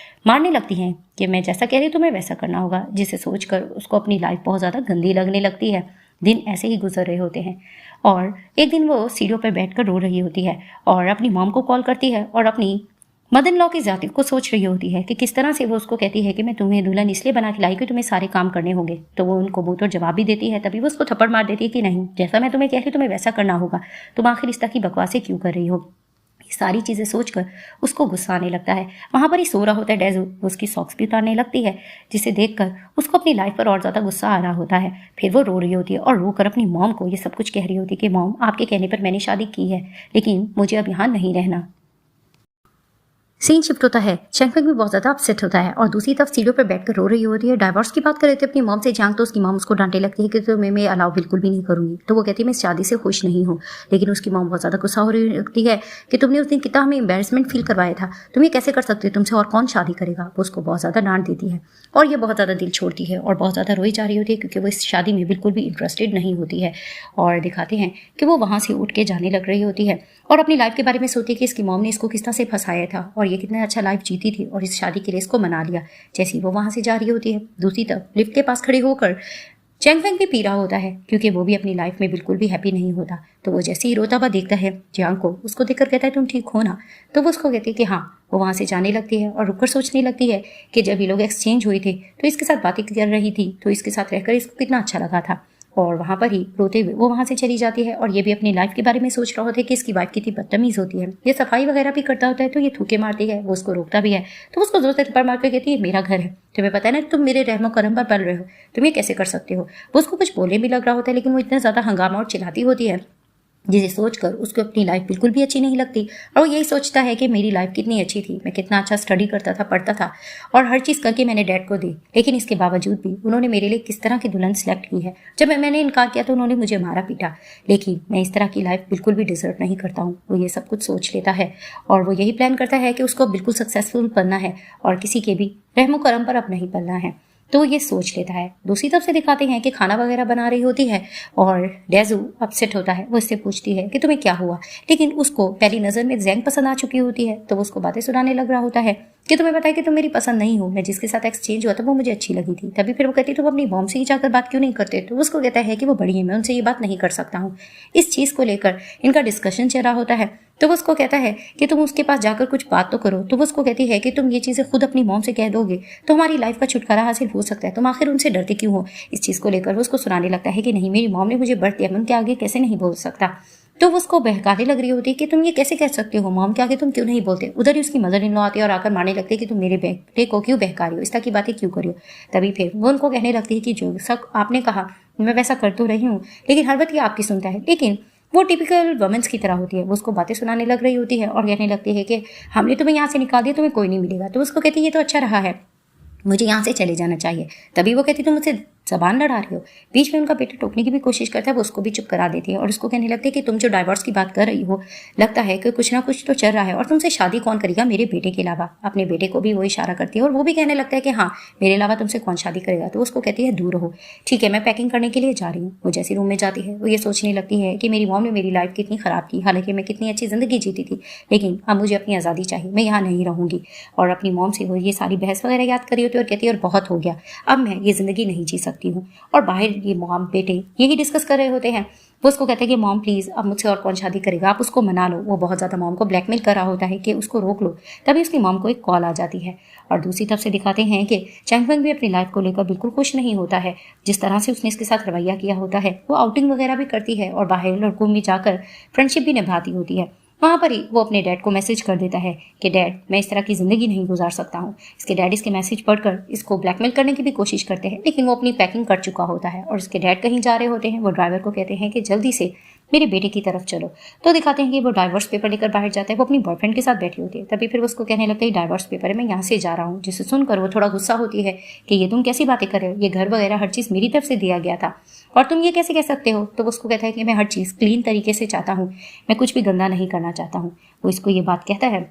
A: मारने लगती हैं कि मैं जैसा कह रही हूँ तुम्हें वैसा करना होगा, जिसे सोचकर उसको अपनी लाइफ बहुत ज़्यादा गंदी लगने लगती है। दिन ऐसे ही गुजर रहे होते हैं और एक दिन वो सीढ़ियों पर बैठकर रो रही होती है और अपनी मॉम को कॉल करती है और अपनी मदर इन लॉ की जाति को सोच रही होती है कि किस तरह से वो उसको कहती है कि मैं तुम्हें दुल्हन इसलिए बना के लाई कि तुम्हें सारे काम करने होंगे। तो वो उनको मुंह तोड़ जवाब भी देती है। तभी वो उसको थप्पड़ मार देती है कि नहीं, जैसा मैं तुम्हें कह रही हूँ तुम्हें वैसा करना होगा, तुम आखिर इस तरह की बकवासें क्यों कर रही हो। ये सारी चीज़ें सोचकर उसको गुस्सा आने लगता है। वहाँ पर ही सो रहा होता है डेजो, वो उसकी सॉक्स भी उतारने लगती है जिसे देखकर उसको अपनी लाइफ पर और ज़्यादा गुस्सा आ रहा होता है। फिर वो रो रही होती है और रोकर अपनी मॉम को ये सब कुछ कह रही होती है कि मॉम आपके कहने पर मैंने शादी की है लेकिन मुझे अब यहाँ नहीं रहना। सीन शिफ्ट होता है। चैंगफेंग भी बहुत ज़्यादा अपसेट होता है और दूसरी तरफ सीढ़ियों पर बैठकर रो रही होती है। डाइवोर्स की बात कर रहे थे अपनी मॉम से जियांग, तो उसकी मॉम उसको डांटे लगती है कि तुम्हें मैं अलाउ बिल्कुल भी नहीं करूँगी। तो वो कहती है मैं इस शादी से खुश नहीं हूँ। लेकिन उसकी मॉम बहुत ज़्यादा गुस्सा हो रही लगती है कि तुमने उस दिन कितना हमें एम्बेरसमेंट फील करवाया था, तुम ये कैसे कर सकते हो, तुमसे और कौन शादी करेगा। वो उसको बहुत ज़्यादा डांट देती है और ये बहुत ज़्यादा दिल छोड़ती है और बहुत ज़्यादा रोई जा रही होती है क्योंकि वो इस शादी में बिल्कुल भी इंटरेस्टेड नहीं होती है। और दिखाते हैं कि वो वहाँ से उठ के जाने लग रही होती है और अपनी लाइफ के बारे में सोचती है कि इसकी मॉम ने इसको किस तरह से फंसाया था और ये कितना अच्छा लाइफ जीती थी और इस शादी के लिए इसको मना लिया। जैसे ही वो वहाँ से जा रही होती है, दूसरी तरफ लिफ्ट के पास खड़े होकर चैंगफेंग भी पी रहा होता है क्योंकि वो भी अपनी लाइफ में बिल्कुल भी हैप्पी नहीं होता। तो वो जैसे ही रोता हुआ देखता है जियांग को, उसको देखकर कहता है तुम ठीक हो ना। तो वो उसको कहती है कि हाँ। वो वहाँ से जाने लगती है और रुककर सोचने लगती है कि जब ये लोग एक्सचेंज हुए थे तो इसके साथ बातें कर रही थी, तो इसके साथ रहकर इसको कितना अच्छा लगा था। और वहाँ पर ही रोते हुए वो वहाँ से चली जाती है और ये भी अपनी लाइफ के बारे में सोच रहा होता है कि इसकी वाइफ कितनी बदतमीज़ होती है। ये सफाई वगैरह भी करता होता है तो ये थूके मारती है, वो उसको रोकता भी है। तो उसको जोर से थप्पड़ मार के कहती है मेरा घर है, तुम्हें पता है ना तुम मेरे रहमो करम पर पल रहे हो, तुम ये कैसे कर सकते हो। वो उसको कुछ बोलने भी लग रहा होता है लेकिन वो इतना ज़्यादा हंगामा और चिल्लाती होती है जिसे सोचकर उसको अपनी लाइफ बिल्कुल भी अच्छी नहीं लगती और वो यही सोचता है कि मेरी लाइफ कितनी अच्छी थी, मैं कितना अच्छा स्टडी करता था, पढ़ता था और हर चीज़ करके मैंने डैड को दी, लेकिन इसके बावजूद भी उन्होंने मेरे लिए किस तरह की दुल्हन सेलेक्ट की है। जब मैंने इनकार किया तो उन्होंने मुझे मारा पीटा, लेकिन मैं इस तरह की लाइफ बिल्कुल भी डिजर्व नहीं करता हूँ। वो ये सब कुछ सोच लेता है और वो यही प्लान करता है कि उसको बिल्कुल सक्सेसफुल बनना है और किसी के भी रहमो करम पर अब नहीं पलना है। तो ये सोच लेता है। दूसरी तरफ से दिखाते हैं कि खाना वगैरह बना रही होती है और डेजू अपसेट होता है। वो इससे पूछती है कि तुम्हें क्या हुआ, लेकिन उसको पहली नज़र में ज़ेंग पसंद आ चुकी होती है। तो वो उसको बातें सुनाने लग रहा होता है कि तुम्हें पता है कि तुम मेरी पसंद नहीं हो, मैं जिसके साथ एक्सचेंज हुआ था वो मुझे अच्छी लगी थी। तभी फिर वो कहती तुम अपनी मॉम से ही जाकर बात क्यों नहीं करते। तो उसको कहता है कि वो बड़ी है, मैं उनसे ये बात नहीं कर सकता हूँ। इस चीज़ को लेकर इनका डिस्कशन चल रहा होता है। तो वो उसको कहता है कि तुम उसके पास जाकर कुछ बात तो करो। तो वो उसको कहती है कि तुम ये चीज़ें खुद अपनी मॉम से कह दोगे तो हमारी लाइफ का छुटकारा हासिल हो सकता है, तुम आखिर उनसे डरते क्यों हो। इस चीज़ को लेकर वो उसको सुनाने लगता है कि नहीं, मेरी मॉम ने मुझे बर्थ दिया, मैं उनके आगे कैसे नहीं बोल सकता। तो वो उसको बहकाने लग रही होती है कि तुम ये कैसे कह सकते हो, मॉम के आगे तुम क्यों नहीं बोलते। उधर ही उसकी मदर इन लॉ आती है और आकर मारने लगती है कि तुम मेरे बेटे को क्यों बहका रही हो, इस तरह की बातें क्यों करी हो। तभी फिर वो उनको कहने लगती है कि जो सब आपने कहा मैं वैसा कर तो रही हूँ, लेकिन हर वक्त ये आपकी सुनता है। लेकिन वो टिपिकल वुमेन्स की तरह होती है, वो उसको बातें सुनाने लग रही होती है और कहने लगती है कि हमने तुम्हें यहाँ से निकाल दिया, तुम्हें कोई नहीं मिलेगा। तो उसको कहती है ये तो अच्छा रहा है, मुझे यहाँ से चले जाना चाहिए। तभी वो कहती तुम मुझसे जबान लड़ा रही हो। बीच में उनका बेटा टोकने की भी कोशिश करता है, वो उसको भी चुप करा देती है और उसको कहने लगती है कि तुम जो डाइवोर्स की बात कर रही हो, लगता है कि कुछ ना कुछ तो चल रहा है और तुमसे शादी कौन करेगा मेरे बेटे के अलावा। अपने बेटे को भी वो इशारा करती है और वो भी कहने लगता है कि हाँ मेरे अलावा तुमसे कौन शादी करेगा। तो उसको कहती है दूर रहो, ठीक है मैं पैकिंग करने के लिए जा रही हूँ। वो जैसी रूम में जाती है वो ये सोचने लगती है कि मेरी मॉम ने मेरी लाइफ कितनी खराब की, हालांकि मैं कितनी अच्छी जिंदगी जीती थी, लेकिन अब मुझे अपनी आज़ादी चाहिए, मैं यहाँ नहीं रहूंगी। और अपनी मॉम से वो ये सारी बहस वगैरह याद करी होती है और कहती है और बहुत हो गया, अब मैं ये जिंदगी नहीं जी सकती हूँ। और बाहर ये मॉम बेटे यही डिस्कस कर रहे होते हैं। वो उसको कहते हैं कि मॉम प्लीज अब मुझसे और कौन शादी करेगा, आप उसको मना लो। वो बहुत ज्यादा मॉम को ब्लैकमेल कर रहा होता है कि उसको रोक लो। तभी उसकी मॉम को एक कॉल आ जाती है और दूसरी तरफ से दिखाते हैं कि चैंगफेंग भी अपनी लाइफ को लेकर बिल्कुल खुश नहीं होता है। जिस तरह से उसने इसके साथ रवैया किया होता है, वो आउटिंग वगैरह भी करती है और बाहर लड़कों में जाकर फ्रेंडशिप भी निभाती होती है। वहाँ पर ही वो अपने डैड को मैसेज कर देता है कि डैड मैं इस तरह की ज़िंदगी नहीं गुजार सकता हूँ। इसके डैड इसके मैसेज पढ़कर इसको ब्लैकमेल करने की भी कोशिश करते हैं, लेकिन वो अपनी पैकिंग कर चुका होता है और इसके डैड कहीं जा रहे होते हैं। वो ड्राइवर को कहते हैं कि जल्दी से मेरे बेटे की तरफ चलो। तो दिखाते हैं कि वो डाइवोर्स पेपर लेकर बाहर जाता है। वो अपनी बॉयफ्रेंड के साथ बैठी होती है। तभी फिर उसको कहने लगता है डाइवोर्स पेपर है, मैं यहाँ से जा रहा हूँ। जिसे सुनकर वो थोड़ा गुस्सा होती है कि ये तुम कैसी बातें कर रहे हो, ये घर वगैरह हर चीज़ मेरी तरफ से दिया गया था और तुम ये कैसे कह सकते हो। तो वो उसको कहता है कि मैं हर चीज़ क्लीन तरीके से चाहता हूँ, मैं कुछ भी गंदा नहीं करना चाहता हूँ। वो इसको ये बात कहता है,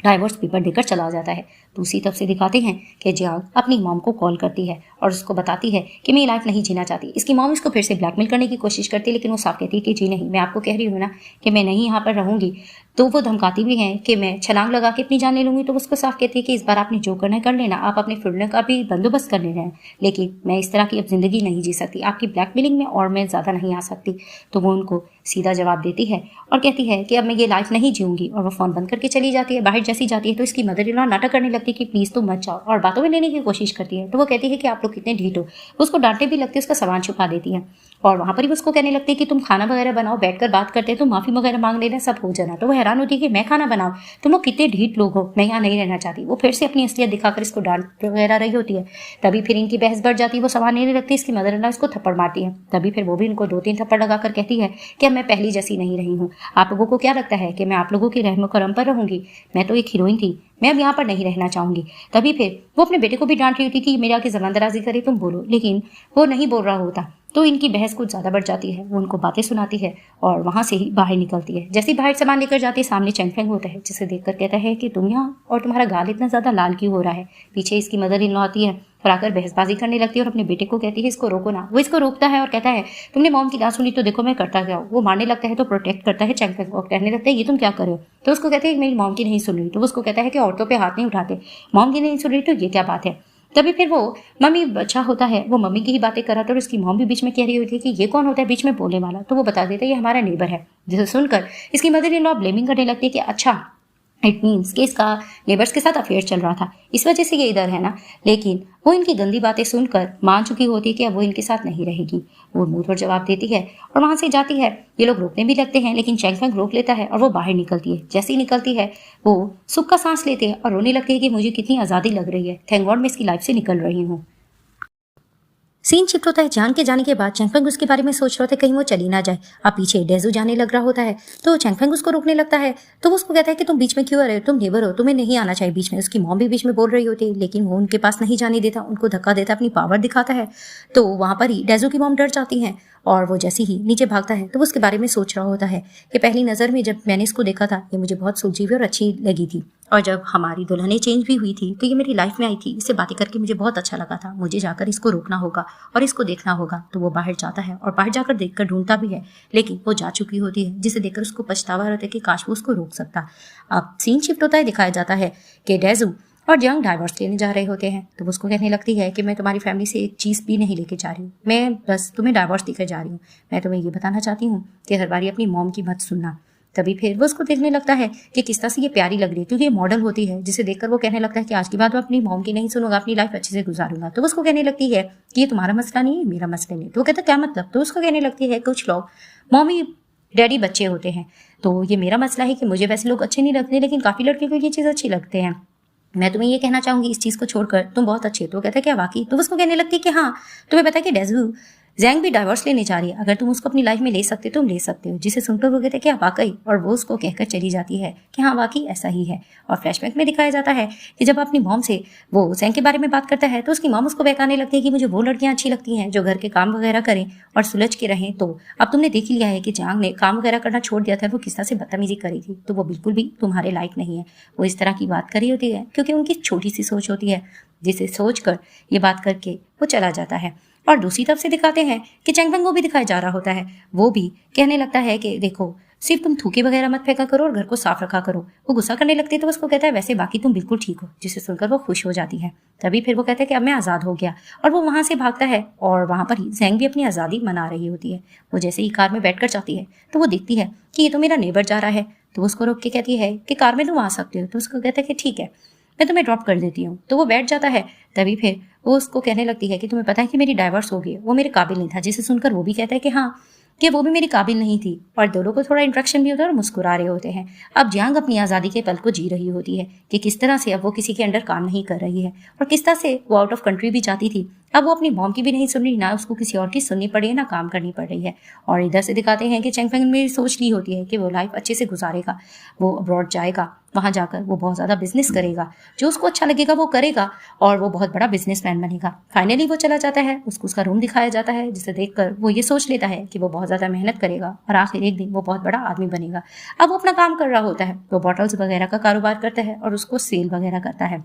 A: डाइवोर्स पेपर देकर चला जाता है। दूसरी तरफ से दिखाते हैं कि जियांग अपनी मॉम को कॉल करती है और उसको बताती है कि मैं ये लाइफ नहीं जीना चाहती। इसकी मॉम इसको फिर से ब्लैकमेल करने की कोशिश करती है, लेकिन वो साफ कहती है कि जी नहीं, मैं आपको कह रही हूँ ना कि मैं नहीं यहाँ पर रहूंगी। तो वो धमकाती भी हैं कि मैं छलांग लगा के अपनी जान ले लूंगी। तो उसको साफ कहती है कि इस बार आपने जो करना है कर लेना, आप अपने फिरने का भी बंदोबस्त कर ले रहे हैं, लेकिन मैं इस तरह की अब जिंदगी नहीं जी सकती, आपकी ब्लैकमेलिंग में और मैं ज़्यादा नहीं आ सकती। तो वो उनको सीधा जवाब देती है और कहती है कि अब मैं ये लाइफ नहीं जीऊंगी और वो फ़ोन बंद करके चली जाती है। बाहर जैसी जाती है तो इसकी मदर इन लॉ नाटक करने लगती है कि प्लीज़ तुम मत जाओ और बातों में लेने की कोशिश करती है। तो वो कहती है कि आप लोग कितने ढीठ हो। उसको डांटने भी लगती है, उसका सामान छुपा देती है और वहाँ पर ही उसको कहने लगती है कि तुम खाना वगैरह बनाओ, बैठकर बात करते हैं, तुम माफ़ी वगैरह मांग लेना, सब हो जाना। तो वो हैरान होती है कि मैं खाना बनाऊँ, तुम लोग कितने ढीठ लोग हो, मैं यहाँ नहीं रहना चाहती। वो फिर से अपनी असलियत दिखाकर इसको डांट वगैरह रही होती है। तभी फिर इनकी बहस बढ़ जाती है, वो सामान लेने लगती है, इसकी मदर इन लॉ इसको थप्पड़ मारती है। तभी फिर वो भी इनको 2-3 थप्पड़ लगाकर कहती है कि अब मैं पहली जैसी नहीं रही हूँ, आप लोगों को क्या लगता है कि मैं आप लोगों की रहमो करम पर रहूंगी, मैं तो एक हीरोइन थी, मैं अब यहाँ पर नहीं रहना चाहूंगी। तभी फिर वो अपने बेटे को भी डांट रही होती कि मेरे आगे जबान दराजी करे, तुम बोलो, लेकिन वो नहीं बोल रहा होता। तो इनकी बहस कुछ ज़्यादा बढ़ जाती है। वो उनको बातें सुनाती है और वहाँ से ही बाहर निकलती है। जैसे ही बाहर सामान लेकर जाती है, सामने चैंगफेंग होता है, जिसे देखकर कहता है कि तुम यहाँ और तुम्हारा गाल इतना ज़्यादा लाल क्यों हो रहा है। पीछे इसकी मदर इन लॉ आती है और आकर बहसबाजी करने लगती है और अपने बेटे को कहती है इसको रोको ना। वो इसको रोकता है और कहता है तुमने मॉम की बात सुनी तो देखो मैं करता क्या हूँ। वो मारने लगता है तो प्रोटेक्ट करता है चैंगफेंग को, कहने लगता है ये तुम क्या कर रहे हो। तो उसको कहते हैं मेरी मॉम की नहीं सुन रही। तो उसको कहता है कि औरतों पर हाथ नहीं उठाते, मॉम की नहीं सुन रही तो ये क्या बात है। तभी फिर वो मम्मी बच्चा होता है, वो मम्मी की ही बातें कर रहा था और उसकी मॉम भी बीच में कह रही होती है कि ये कौन होता है बीच में बोलने वाला। तो वो बता देता है ये हमारा नेबर है। जिसे सुनकर इसकी मदर इन लॉ ब्लेमिंग करने लगती है कि अच्छा इट मीन्स कि इसका नेबर्स के साथ अफेयर चल रहा था, इस वजह से ये इधर है ना। लेकिन वो इनकी गंदी बातें सुनकर मान चुकी होती है कि अब वो इनके साथ नहीं रहेगी। वो मुंह पर जवाब देती है और वहां से जाती है। ये लोग रोकने भी लगते हैं, लेकिन चैंगफेंग रोक लेता है और वो बाहर निकलती है। जैसे ही निकलती है वो सुख का सांस लेते हैं और रोने लगती है कि मुझे कितनी आज़ादी लग रही है, थैंक गॉड मैं इसकी लाइफ से निकल रही हूँ। सीन शिफ्ट होता है। जान के जाने के बाद चैंगफेंग उसके बारे में सोच रहा था कहीं वो चली ना जाए। अब पीछे डेजू जाने लग रहा होता है तो चैंगफेंग उसको रोकने लगता है। तो वो उसको कहता है कि तुम बीच में क्यों आ रहे हो, तुम नेबर हो, तुम्हें नहीं आना चाहिए बीच में। उसकी मॉम भी बीच में बोल रही होती है, लेकिन वो उनके पास नहीं जाने देता, उनको धक्का देता, अपनी पावर दिखाता है। तो वहां पर ही डेजू की मॉम डर जाती है और वो जैसे ही नीचे भागता है तो वो उसके बारे में सोच रहा होता है कि पहली नज़र में जब मैंने इसको देखा था ये मुझे बहुत सुलझी हुई और अच्छी लगी थी, और जब हमारी दुल्हनें चेंज भी हुई थी तो ये मेरी लाइफ में आई थी, इससे बातें करके मुझे बहुत अच्छा लगा था, मुझे जाकर इसको रोकना होगा और इसको देखना होगा। तो वो बाहर जाता है और बाहर जाकर देखकर ढूंढता भी है, लेकिन वो जा चुकी होती है, जिसे देखकर उसको पछतावा होता है कि काश वो उसको रोक सकता। अब सीन शिफ्ट होता है, दिखाया जाता है कि डेजू और जियांग डाइवोर्स लेने जा रहे होते हैं। तो वो उसको कहने लगती है कि मैं तुम्हारी फैमिली से एक चीज़ भी नहीं लेके जा रही हूँ, मैं बस तुम्हें डाइवोर्स देकर जा रही हूँ। मैं तुम्हें ये बताना चाहती हूँ कि हर बारी अपनी मॉम की मत सुनना। तभी फिर वो उसको देखने लगता है कि किस तरह से ये प्यारी लग रही है, क्योंकि ये मॉडल होती है, जिसे देखकर वो कहने लगता है कि आज के बाद मैं अपनी मॉम की नहीं सुनूंगा, अपनी लाइफ अच्छे से गुजारूंगा। तो वो उसको कहने लगती है कि ये तुम्हारा मसला नहीं है, मेरा मसला नहीं। तो वो कहता क्या मतलब। तो उसको कहने लगती है कुछ लोग मॉमी डैडी बच्चे होते हैं। तो ये मेरा मसला है कि मुझे वैसे लोग अच्छे नहीं लगते, लेकिन काफ़ी लड़के को ये चीज़ अच्छी लगते हैं। मैं तुम्हें ये कहना चाहूँगी इस चीज़ को छोड़कर तुम बहुत अच्छे हो। तो कहता है क्या वाकई? तो उसको कहने लगती है कि हाँ, तुम्हें पता है कि डेज़ू ज़ैंग भी डाइवोर्स लेने जा रही है, अगर तुम उसको अपनी लाइफ में ले सकते हो तुम ले सकते हो। जिसे सुनकर वो कहते हैं क्या वाकई? और वो उसको कहकर चली जाती है कि हाँ वाकई ऐसा ही है। और फ्लैशबैक में दिखाया जाता है कि जब अपनी मॉम से वो ज़ैंग के बारे में बात करता है तो उसकी मॉम उसको बहकाने लगती है कि मुझे वो लड़कियां अच्छी लगती हैं जो घर के काम वगैरह करें और सुलझ के रहें। तो अब तुमने देख लिया है कि ज़ैंग ने काम वगैरह करना छोड़ दिया था, वो किस तरह से बदतमीजी करी थी, तो वो बिल्कुल भी तुम्हारे लायक नहीं है। वो इस तरह की बात करी होती है क्योंकि उनकी छोटी सी सोच होती है, जिसे सोच कर ये बात करके वो चला जाता है। और दूसरी तरफ से दिखाते हैं कि चैंगफेंग को भी दिखाया जा रहा होता है। वो भी कहने लगता है कि देखो सिर्फ तुम थूके वगैरह मत फेंका करो और घर को साफ रखा करो। वो गुस्सा करने लगती है तो उसको कहता है वैसे बाकी तुम बिल्कुल ठीक हो, जिसे सुनकर वो खुश हो जाती है। तभी फिर वो कहता है कि अब मैं आज़ाद हो गया और वो वहाँ से भागता है और वहाँ पर ही ज़ैंग भी अपनी आज़ादी मना रही होती है। वो जैसे ही कार में बैठकर जाती है तो वो देखती है कि ये तो मेरा नेबर जा रहा है, तो वो उसको रोक के कहती है कि कार में तुम आ सकते हो। तो उसको कहता है कि ठीक है, मैं तुम्हें ड्रॉप कर देती हूँ। तो वो बैठ जाता है। तभी फिर वो उसको कहने लगती है कि तुम्हें पता है कि मेरी डाइवोर्स हो गई, वो मेरे काबिल नहीं था। जिसे सुनकर वो भी कहता है कि हाँ, कि वो भी मेरी काबिल नहीं थी। और दोनों को थोड़ा इंट्रैक्शन भी होता है और मुस्कुरा रहे होते हैं। अब जियांग अपनी आज़ादी के पल को जी रही होती है कि किस तरह से अब वो किसी के अंडर काम नहीं कर रही है और किस तरह से वो आउट ऑफ कंट्री भी जाती थी। अब वो अपनी मॉम की भी नहीं सुन रही, ना उसको किसी और की सुननी पड़ी है, ना काम करनी पड़ रही है। और इधर से दिखाते हैं कि चैंगफेंग ने सोच ली होती है कि वो लाइफ अच्छे से गुजारेगा, वो अब्रॉड जाएगा, वहाँ जाकर वो बहुत ज़्यादा बिजनेस करेगा, जो उसको अच्छा लगेगा वो करेगा और वो बहुत बड़ा बिजनेसमैन बनेगा। फाइनली वो चला जाता है, उसको उसका रूम दिखाया जाता है, जिसे देखकर वो ये सोच लेता है कि वो बहुत ज़्यादा मेहनत करेगा और आखिर एक दिन वो बहुत बड़ा आदमी बनेगा। अब वो अपना काम कर रहा होता है, वो बॉटल्स वगैरह का कारोबार करता है और उसको सेल वगैरह करता है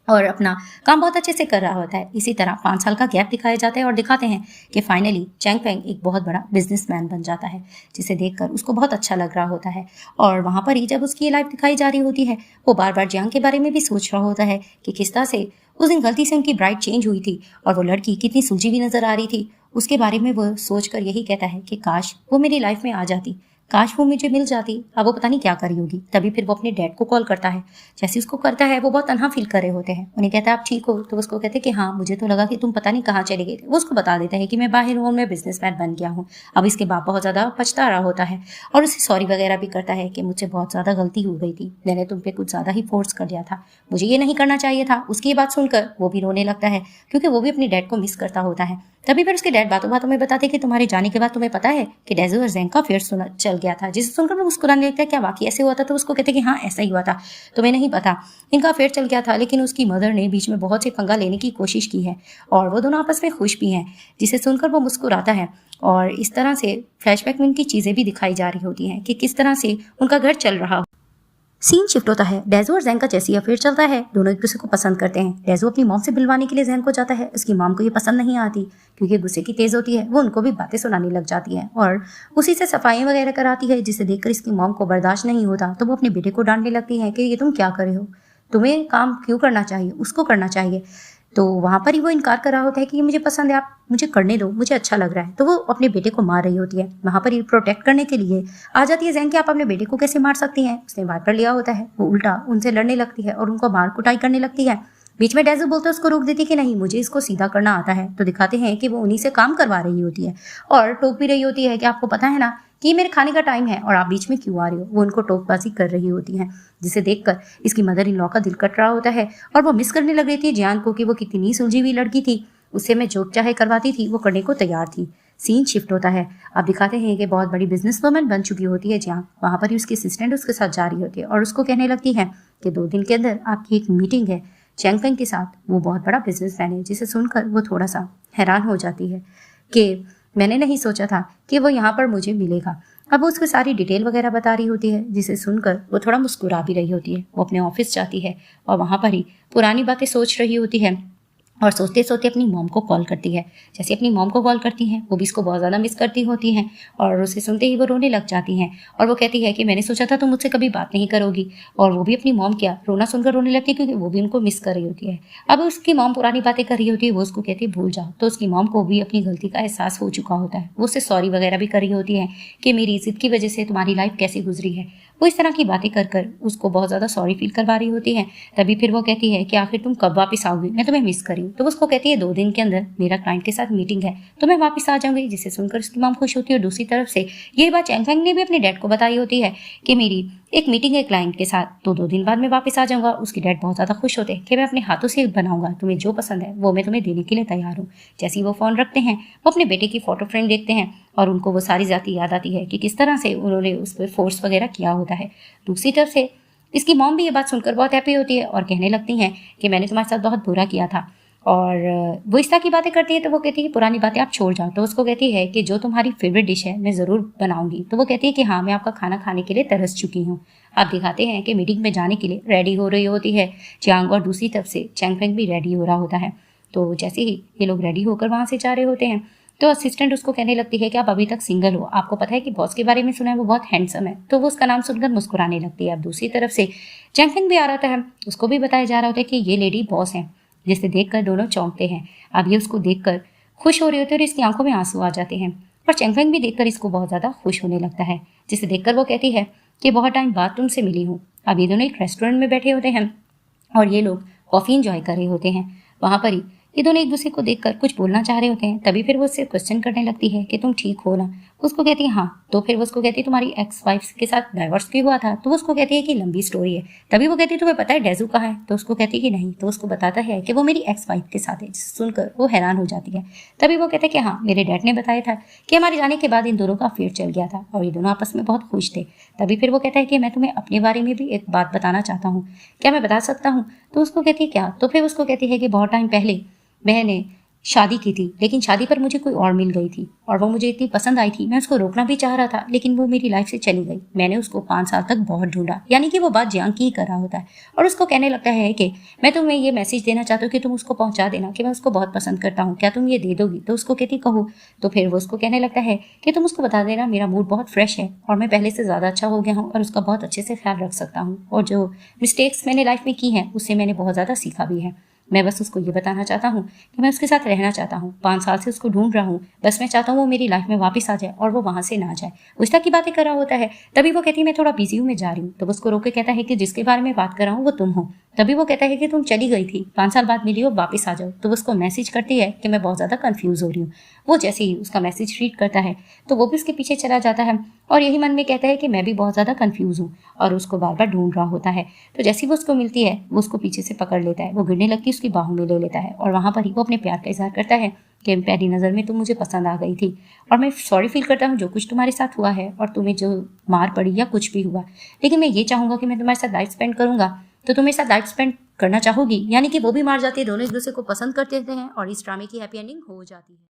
A: और अपना काम बहुत अच्छे से कर रहा होता है। इसी तरह 5 साल का गैप दिखाया जाता है और दिखाते हैं कि फाइनली चैंगफेंग एक बहुत बड़ा बिजनेसमैन बन जाता है, जिसे देखकर उसको बहुत अच्छा लग रहा होता है। और वहाँ पर ही जब उसकी ये लाइफ दिखाई जा रही होती है, वो बार बार जियांग के बारे में भी सोच रहा होता है कि किस तरह से उस दिन गलती से उनकी ब्राइड चेंज हुई थी और वो लड़की कितनी सुलझी हुई नजर आ रही थी। उसके बारे में वो सोचकर यही कहता है कि काश वो मेरी लाइफ में आ जाती, काश वो मुझे मिल जाती। अब वो पता नहीं क्या करी होगी। तभी फिर वो अपने डैड को कॉल करता है। जैसे उसको करता है वो बहुत तन्हा फील कर रहे होते हैं। उन्हें कहता है आप ठीक हो? तो उसको कहते हैं कि हाँ, मुझे तो लगा कि तुम पता नहीं कहाँ चले गए थे। वो उसको बता देता है कि मैं बाहर हूँ, मैं बिजनेसमैन बन गया हूँ। अब इसके बाप बहुत ज़्यादा पछता रहा होता है और उसे सॉरी वगैरह भी करता है कि मुझसे बहुत ज़्यादा गलती हो गई थी, मैंने तुम पे कुछ ज़्यादा ही फोर्स कर दिया था, मुझे ये नहीं करना चाहिए था। उसकी ये बात सुनकर वो भी रोने लगता है क्योंकि वो भी अपने डैड को मिस करता होता है। तभी फिर उसके डैड बातों बातों में बताते कि तुम्हारे जाने के बाद तुम्हें पता है कि डेज़ू और ज़ैंग का अफेयर चल गया था। जिसे सुनकर वो मुस्कुराने लगता है क्या वाकई ऐसे हुआ था? तो उसको कहते कि हाँ ऐसा ही हुआ था, तुम्हें नहीं पता, इनका अफेयर चल गया था, लेकिन उसकी मदर ने बीच में बहुत से पंगा लेने की कोशिश की है और वो दोनों आपस में खुश भी हैं। जिसे सुनकर वो मुस्कुराता है और इस तरह से फ्लैशबैक में उनकी चीज़ें भी दिखाई जा रही होती हैं कि किस तरह से उनका घर चल रहा। सीन शिफ्ट होता है। डेज़ू और ज़ैंग का जैसे ही अफेयर चलता है, दोनों एक दूसरे को पसंद करते हैं। डेज़ू अपनी मॉम से मिलवाने के लिए ज़ैंग को जाता है। उसकी मॉम को ये पसंद नहीं आती क्योंकि गुस्से की तेज़ होती है, वो उनको भी बातें सुनाने लग जाती है और उसी से सफाइयाँ वगैरह कराती है, जिसे देखकर इसकी मॉम को बर्दाश्त नहीं होता। तो वो अपने बेटे को डांटने लगती है कि ये तुम क्या कर रहे हो, तुम्हें काम क्यों करना चाहिए, उसको करना चाहिए। तो वहाँ पर ही वो इनकार कर रहा होता है कि ये मुझे पसंद है, आप मुझे करने दो, मुझे अच्छा लग रहा है। तो वो अपने बेटे को मार रही होती है। वहाँ पर ही प्रोटेक्ट करने के लिए आ जाती है ज़ैंग कि आप अपने बेटे को कैसे मार सकती हैं। उसने वाइपर लिया होता है, वो उल्टा उनसे लड़ने लगती है और उनको मार कुटाई करने लगती है। बीच में डेज़ू बोलते उसको रोक देती कि नहीं, मुझे इसको सीधा करना आता है। तो दिखाते हैं कि वो उन्हीं से काम करवा रही होती है और टोक भी रही होती है कि आपको पता है ना कि मेरे खाने का टाइम है और आप बीच में क्यों आ रही हो। वो उनको टोकबाजी कर रही होती है, जिसे देखकर इसकी मदर इन लॉ का दिल कट रहा होता है और वो मिस करने लग रही थी जियान को कि वो कितनी सुलझी हुई लड़की थी, उससे मैं जो चाहे करवाती थी वो करने को तैयार थी। सीन शिफ्ट होता है। अब दिखाते हैं कि बहुत बड़ी बिजनेस वुमन बन चुकी होती है जियान। वहाँ पर ही उसकी असिस्टेंट उसके साथ जा रही होती है और उसको कहने लगती है कि 2 दिन के अंदर आपकी एक मीटिंग है चैंगफेंग के साथ, वो बहुत बड़ा बिजनेसमैन है। जिसे सुनकर वो थोड़ा सा हैरान हो जाती है कि मैंने नहीं सोचा था कि वो यहाँ पर मुझे मिलेगा। अब वो उसको सारी डिटेल वगैरह बता रही होती है, जिसे सुनकर वो थोड़ा मुस्कुरा भी रही होती है। वो अपने ऑफिस जाती है और वहाँ पर ही पुरानी बातें सोच रही होती है और सोचते सोचते अपनी मॉम को कॉल करती है। जैसे अपनी मॉम को कॉल करती हैं, वो भी इसको बहुत ज़्यादा मिस करती होती हैं और उसे सुनते ही वो रोने लग जाती हैं और वो कहती है कि मैंने सोचा था तुम मुझसे कभी बात नहीं करोगी। और वो भी अपनी मॉम क्या रोना सुनकर रोने लगती है क्योंकि वो भी उनको मिस कर रही होती है। अब उसकी मॉम पुरानी बातें कर रही होती है, वो उसको कहती है भूल जाओ। तो उसकी मॉम को भी अपनी गलती का एहसास हो चुका होता है। वो उससे सॉरी वगैरह भी कर रही होती है कि मेरी इज्जत की वजह से तुम्हारी लाइफ कैसे गुजरी है वो इस तरह की बातें कर कर उसको बहुत ज़्यादा सॉरी फील करवा रही होती है। तभी फिर वो कहती है कि आखिर तुम कब वापस आओगी, मैं तुम्हें मिस कर रही हूँ। तो वो उसको कहती है 2 दिन के अंदर मेरा क्लाइंट के साथ मीटिंग है, तो मैं वापस आ जाऊंगी, जिसे सुनकर उसकी मॉम खुश होती है। और दूसरी तरफ से ये बात चैंग फेंग ने भी अपने डैड को बताई होती है कि मेरी एक मीटिंग है क्लाइंट के साथ, तो 2 दिन बाद मैं वापस आ जाऊंगा। उसके डैड बहुत ज़्यादा खुश होते हैं कि मैं अपने हाथों से बनाऊंगा, तुम्हें जो पसंद है वो मैं तुम्हें देने के लिए तैयार हूँ। जैसे ही वो फ़ोन रखते हैं, वो अपने बेटे की फ़ोटो फ्रेम देखते हैं और उनको वो सारी ज़ाती याद आती है कि किस तरह से उन्होंने उस पर फोर्स वगैरह किया होता है। दूसरी तरफ से इसकी मॉम भी ये बात सुनकर बहुत हैप्पी होती है और कहने लगती हैं कि मैंने तुम्हारे साथ बहुत बुरा किया था। और वो इस तरह की बातें करती है तो वो कहती है पुरानी बातें आप छोड़ जाओ। तो उसको कहती है कि जो तुम्हारी फेवरेट डिश है मैं ज़रूर बनाऊंगी। तो वो कहती है कि हाँ, मैं आपका खाना खाने के लिए तरस चुकी हूँ। आप दिखाते हैं कि मीटिंग में जाने के लिए रेडी हो रही होती है चियांग, और दूसरी तरफ से चैंग फेंग भी रेडी हो रहा होता है। तो जैसे ही ये लोग रेडी होकर वहाँ से जा रहे होते हैं तो असिस्टेंट उसको कहने लगती है कि आप अभी तक सिंगल हो, आपको पता है कि बॉस के बारे में सुना है, वो बहुत हैंडसम है। तो वो उसका नाम सुनकर मुस्कुराने लगती है। अब दूसरी तरफ से चैंग फेंग भी आ रहा था, उसको भी बताया जा रहा होता है कि ये लेडी बॉस है, जिसे देखकर दोनों चौंकते हैं। अब ये उसको देखकर खुश हो रही होती है और इसकी आंखों में आंसू आ जाते हैं। पर चैंग फेंग भी देखकर इसको बहुत ज़्यादा खुश होने लगता है, जिसे देखकर वो कहती है कि बहुत टाइम बाद तुमसे मिली हूँ। अब ये दोनों एक रेस्टोरेंट में बैठे होते हैं और ये लोग कॉफ़ी इंजॉय कर रहे होते हैं। वहाँ पर ही ये दोनों एक दूसरे को देखकर कुछ बोलना चाह रहे होते हैं। तभी फिर वो उससे क्वेश्चन करने लगती है कि तुम ठीक हो ना। उसको कहती है हाँ। तो फिर वो उसको कहती है तुम्हारी एक्स वाइफ के साथ डाइवोर्स क्यों हुआ था। तो वो उसको कहती है कि लंबी स्टोरी है। तभी वो कहती है तुम्हें पता है डेजू कहाँ है। तो उसको कहती है कि नहीं। तो उसको बताता है कि वो मेरी एक्स वाइफ के साथ है, जिसे सुनकर वो हैरान हो जाती है। तभी वो कहता है कि हाँ, मेरे डैड ने बताया था कि हमारे जाने के बाद इन दोनों का अफेयर चल गया था और ये दोनों आपस में बहुत खुश थे। तभी फिर वो कहता है कि मैं तुम्हें अपने बारे में भी एक बात बताना चाहता हूँ, क्या मैं बता सकता हूँ। तो उसको कहती है क्या। तो फिर उसको कहती है कि बहुत टाइम पहले मैंने शादी की थी, लेकिन शादी पर मुझे कोई और मिल गई थी और वो मुझे इतनी पसंद आई थी, मैं उसको रोकना भी चाह रहा था, लेकिन वो मेरी लाइफ से चली गई। मैंने उसको 5 साल तक बहुत ढूंढा। यानी कि वो बात जियांग की ही कर रहा होता है और उसको कहने लगता है कि मैं तुम्हें ये मैसेज देना चाहता हूँ कि तुम उसको पहुंचा देना कि मैं उसको बहुत पसंद करता हूँ, क्या तुम ये दे दोगी। तो उसको कहती कहो। तो फिर वो उसको कहने लगता है कि तुम उसको बता देना मेरा मूड बहुत फ्रेश है और मैं पहले से ज़्यादा अच्छा हो गया हूँ और उसका बहुत अच्छे से ख्याल रख सकता हूँ, और जो मिस्टेक्स मैंने लाइफ में की हैं उससे मैंने बहुत ज़्यादा सीखा भी है। मैं बस उसको ये बताना चाहता हूँ कि मैं उसके साथ रहना चाहता हूँ। 5 साल से उसको ढूंढ रहा हूँ, बस मैं चाहता हूँ वो मेरी लाइफ में वापस आ जाए और वो वहाँ से ना जाए। उस तरह की बातें कर रहा होता है। तभी वो कहती है मैं थोड़ा बिजी हूँ, मैं जा रही हूँ। तो उसको रोक के कहता है कि जिसके बारे में बात कर रहा हूँ वो तुम हो। तभी वो कहता है कि तुम चली गई थी, 5 साल बाद मिली हो, वापस आ जाओ। तो उसको मैसेज करती है कि मैं बहुत ज़्यादा कन्फ्यूज़ हो रही हूँ। वो जैसे ही उसका मैसेज रीड करता है तो वो भी उसके पीछे चला जाता है और यही मन में कहता है कि मैं भी बहुत ज़्यादा कन्फ्यूज़ हूँ, और उसको बार बार ढूंढ रहा होता है। तो जैसे ही वो उसको मिलती है वो उसको पीछे से पकड़ लेता है, वो गिरने लगती है, उसकी बाहों में ले लेता है और वहाँ पर ही वो अपने प्यार का इजहार करता है कि पहली नज़र में तुम मुझे पसंद आ गई थी और मैं सॉरी फील करता हूँ जो कुछ तुम्हारे साथ हुआ है और तुम्हें जो मार पड़ी या कुछ भी हुआ, लेकिन मैं ये चाहूँगा कि मैं तुम्हारे साथ लाइफ स्पेंड करूँगा, तो तुम मेरे साथ लाइफ स्पेंड करना चाहोगी। यानी कि वो भी मार जाती है, दोनों एक दूसरे को पसंद करते हैं और इस ड्रामे की हैप्पी एंडिंग हो जाती है।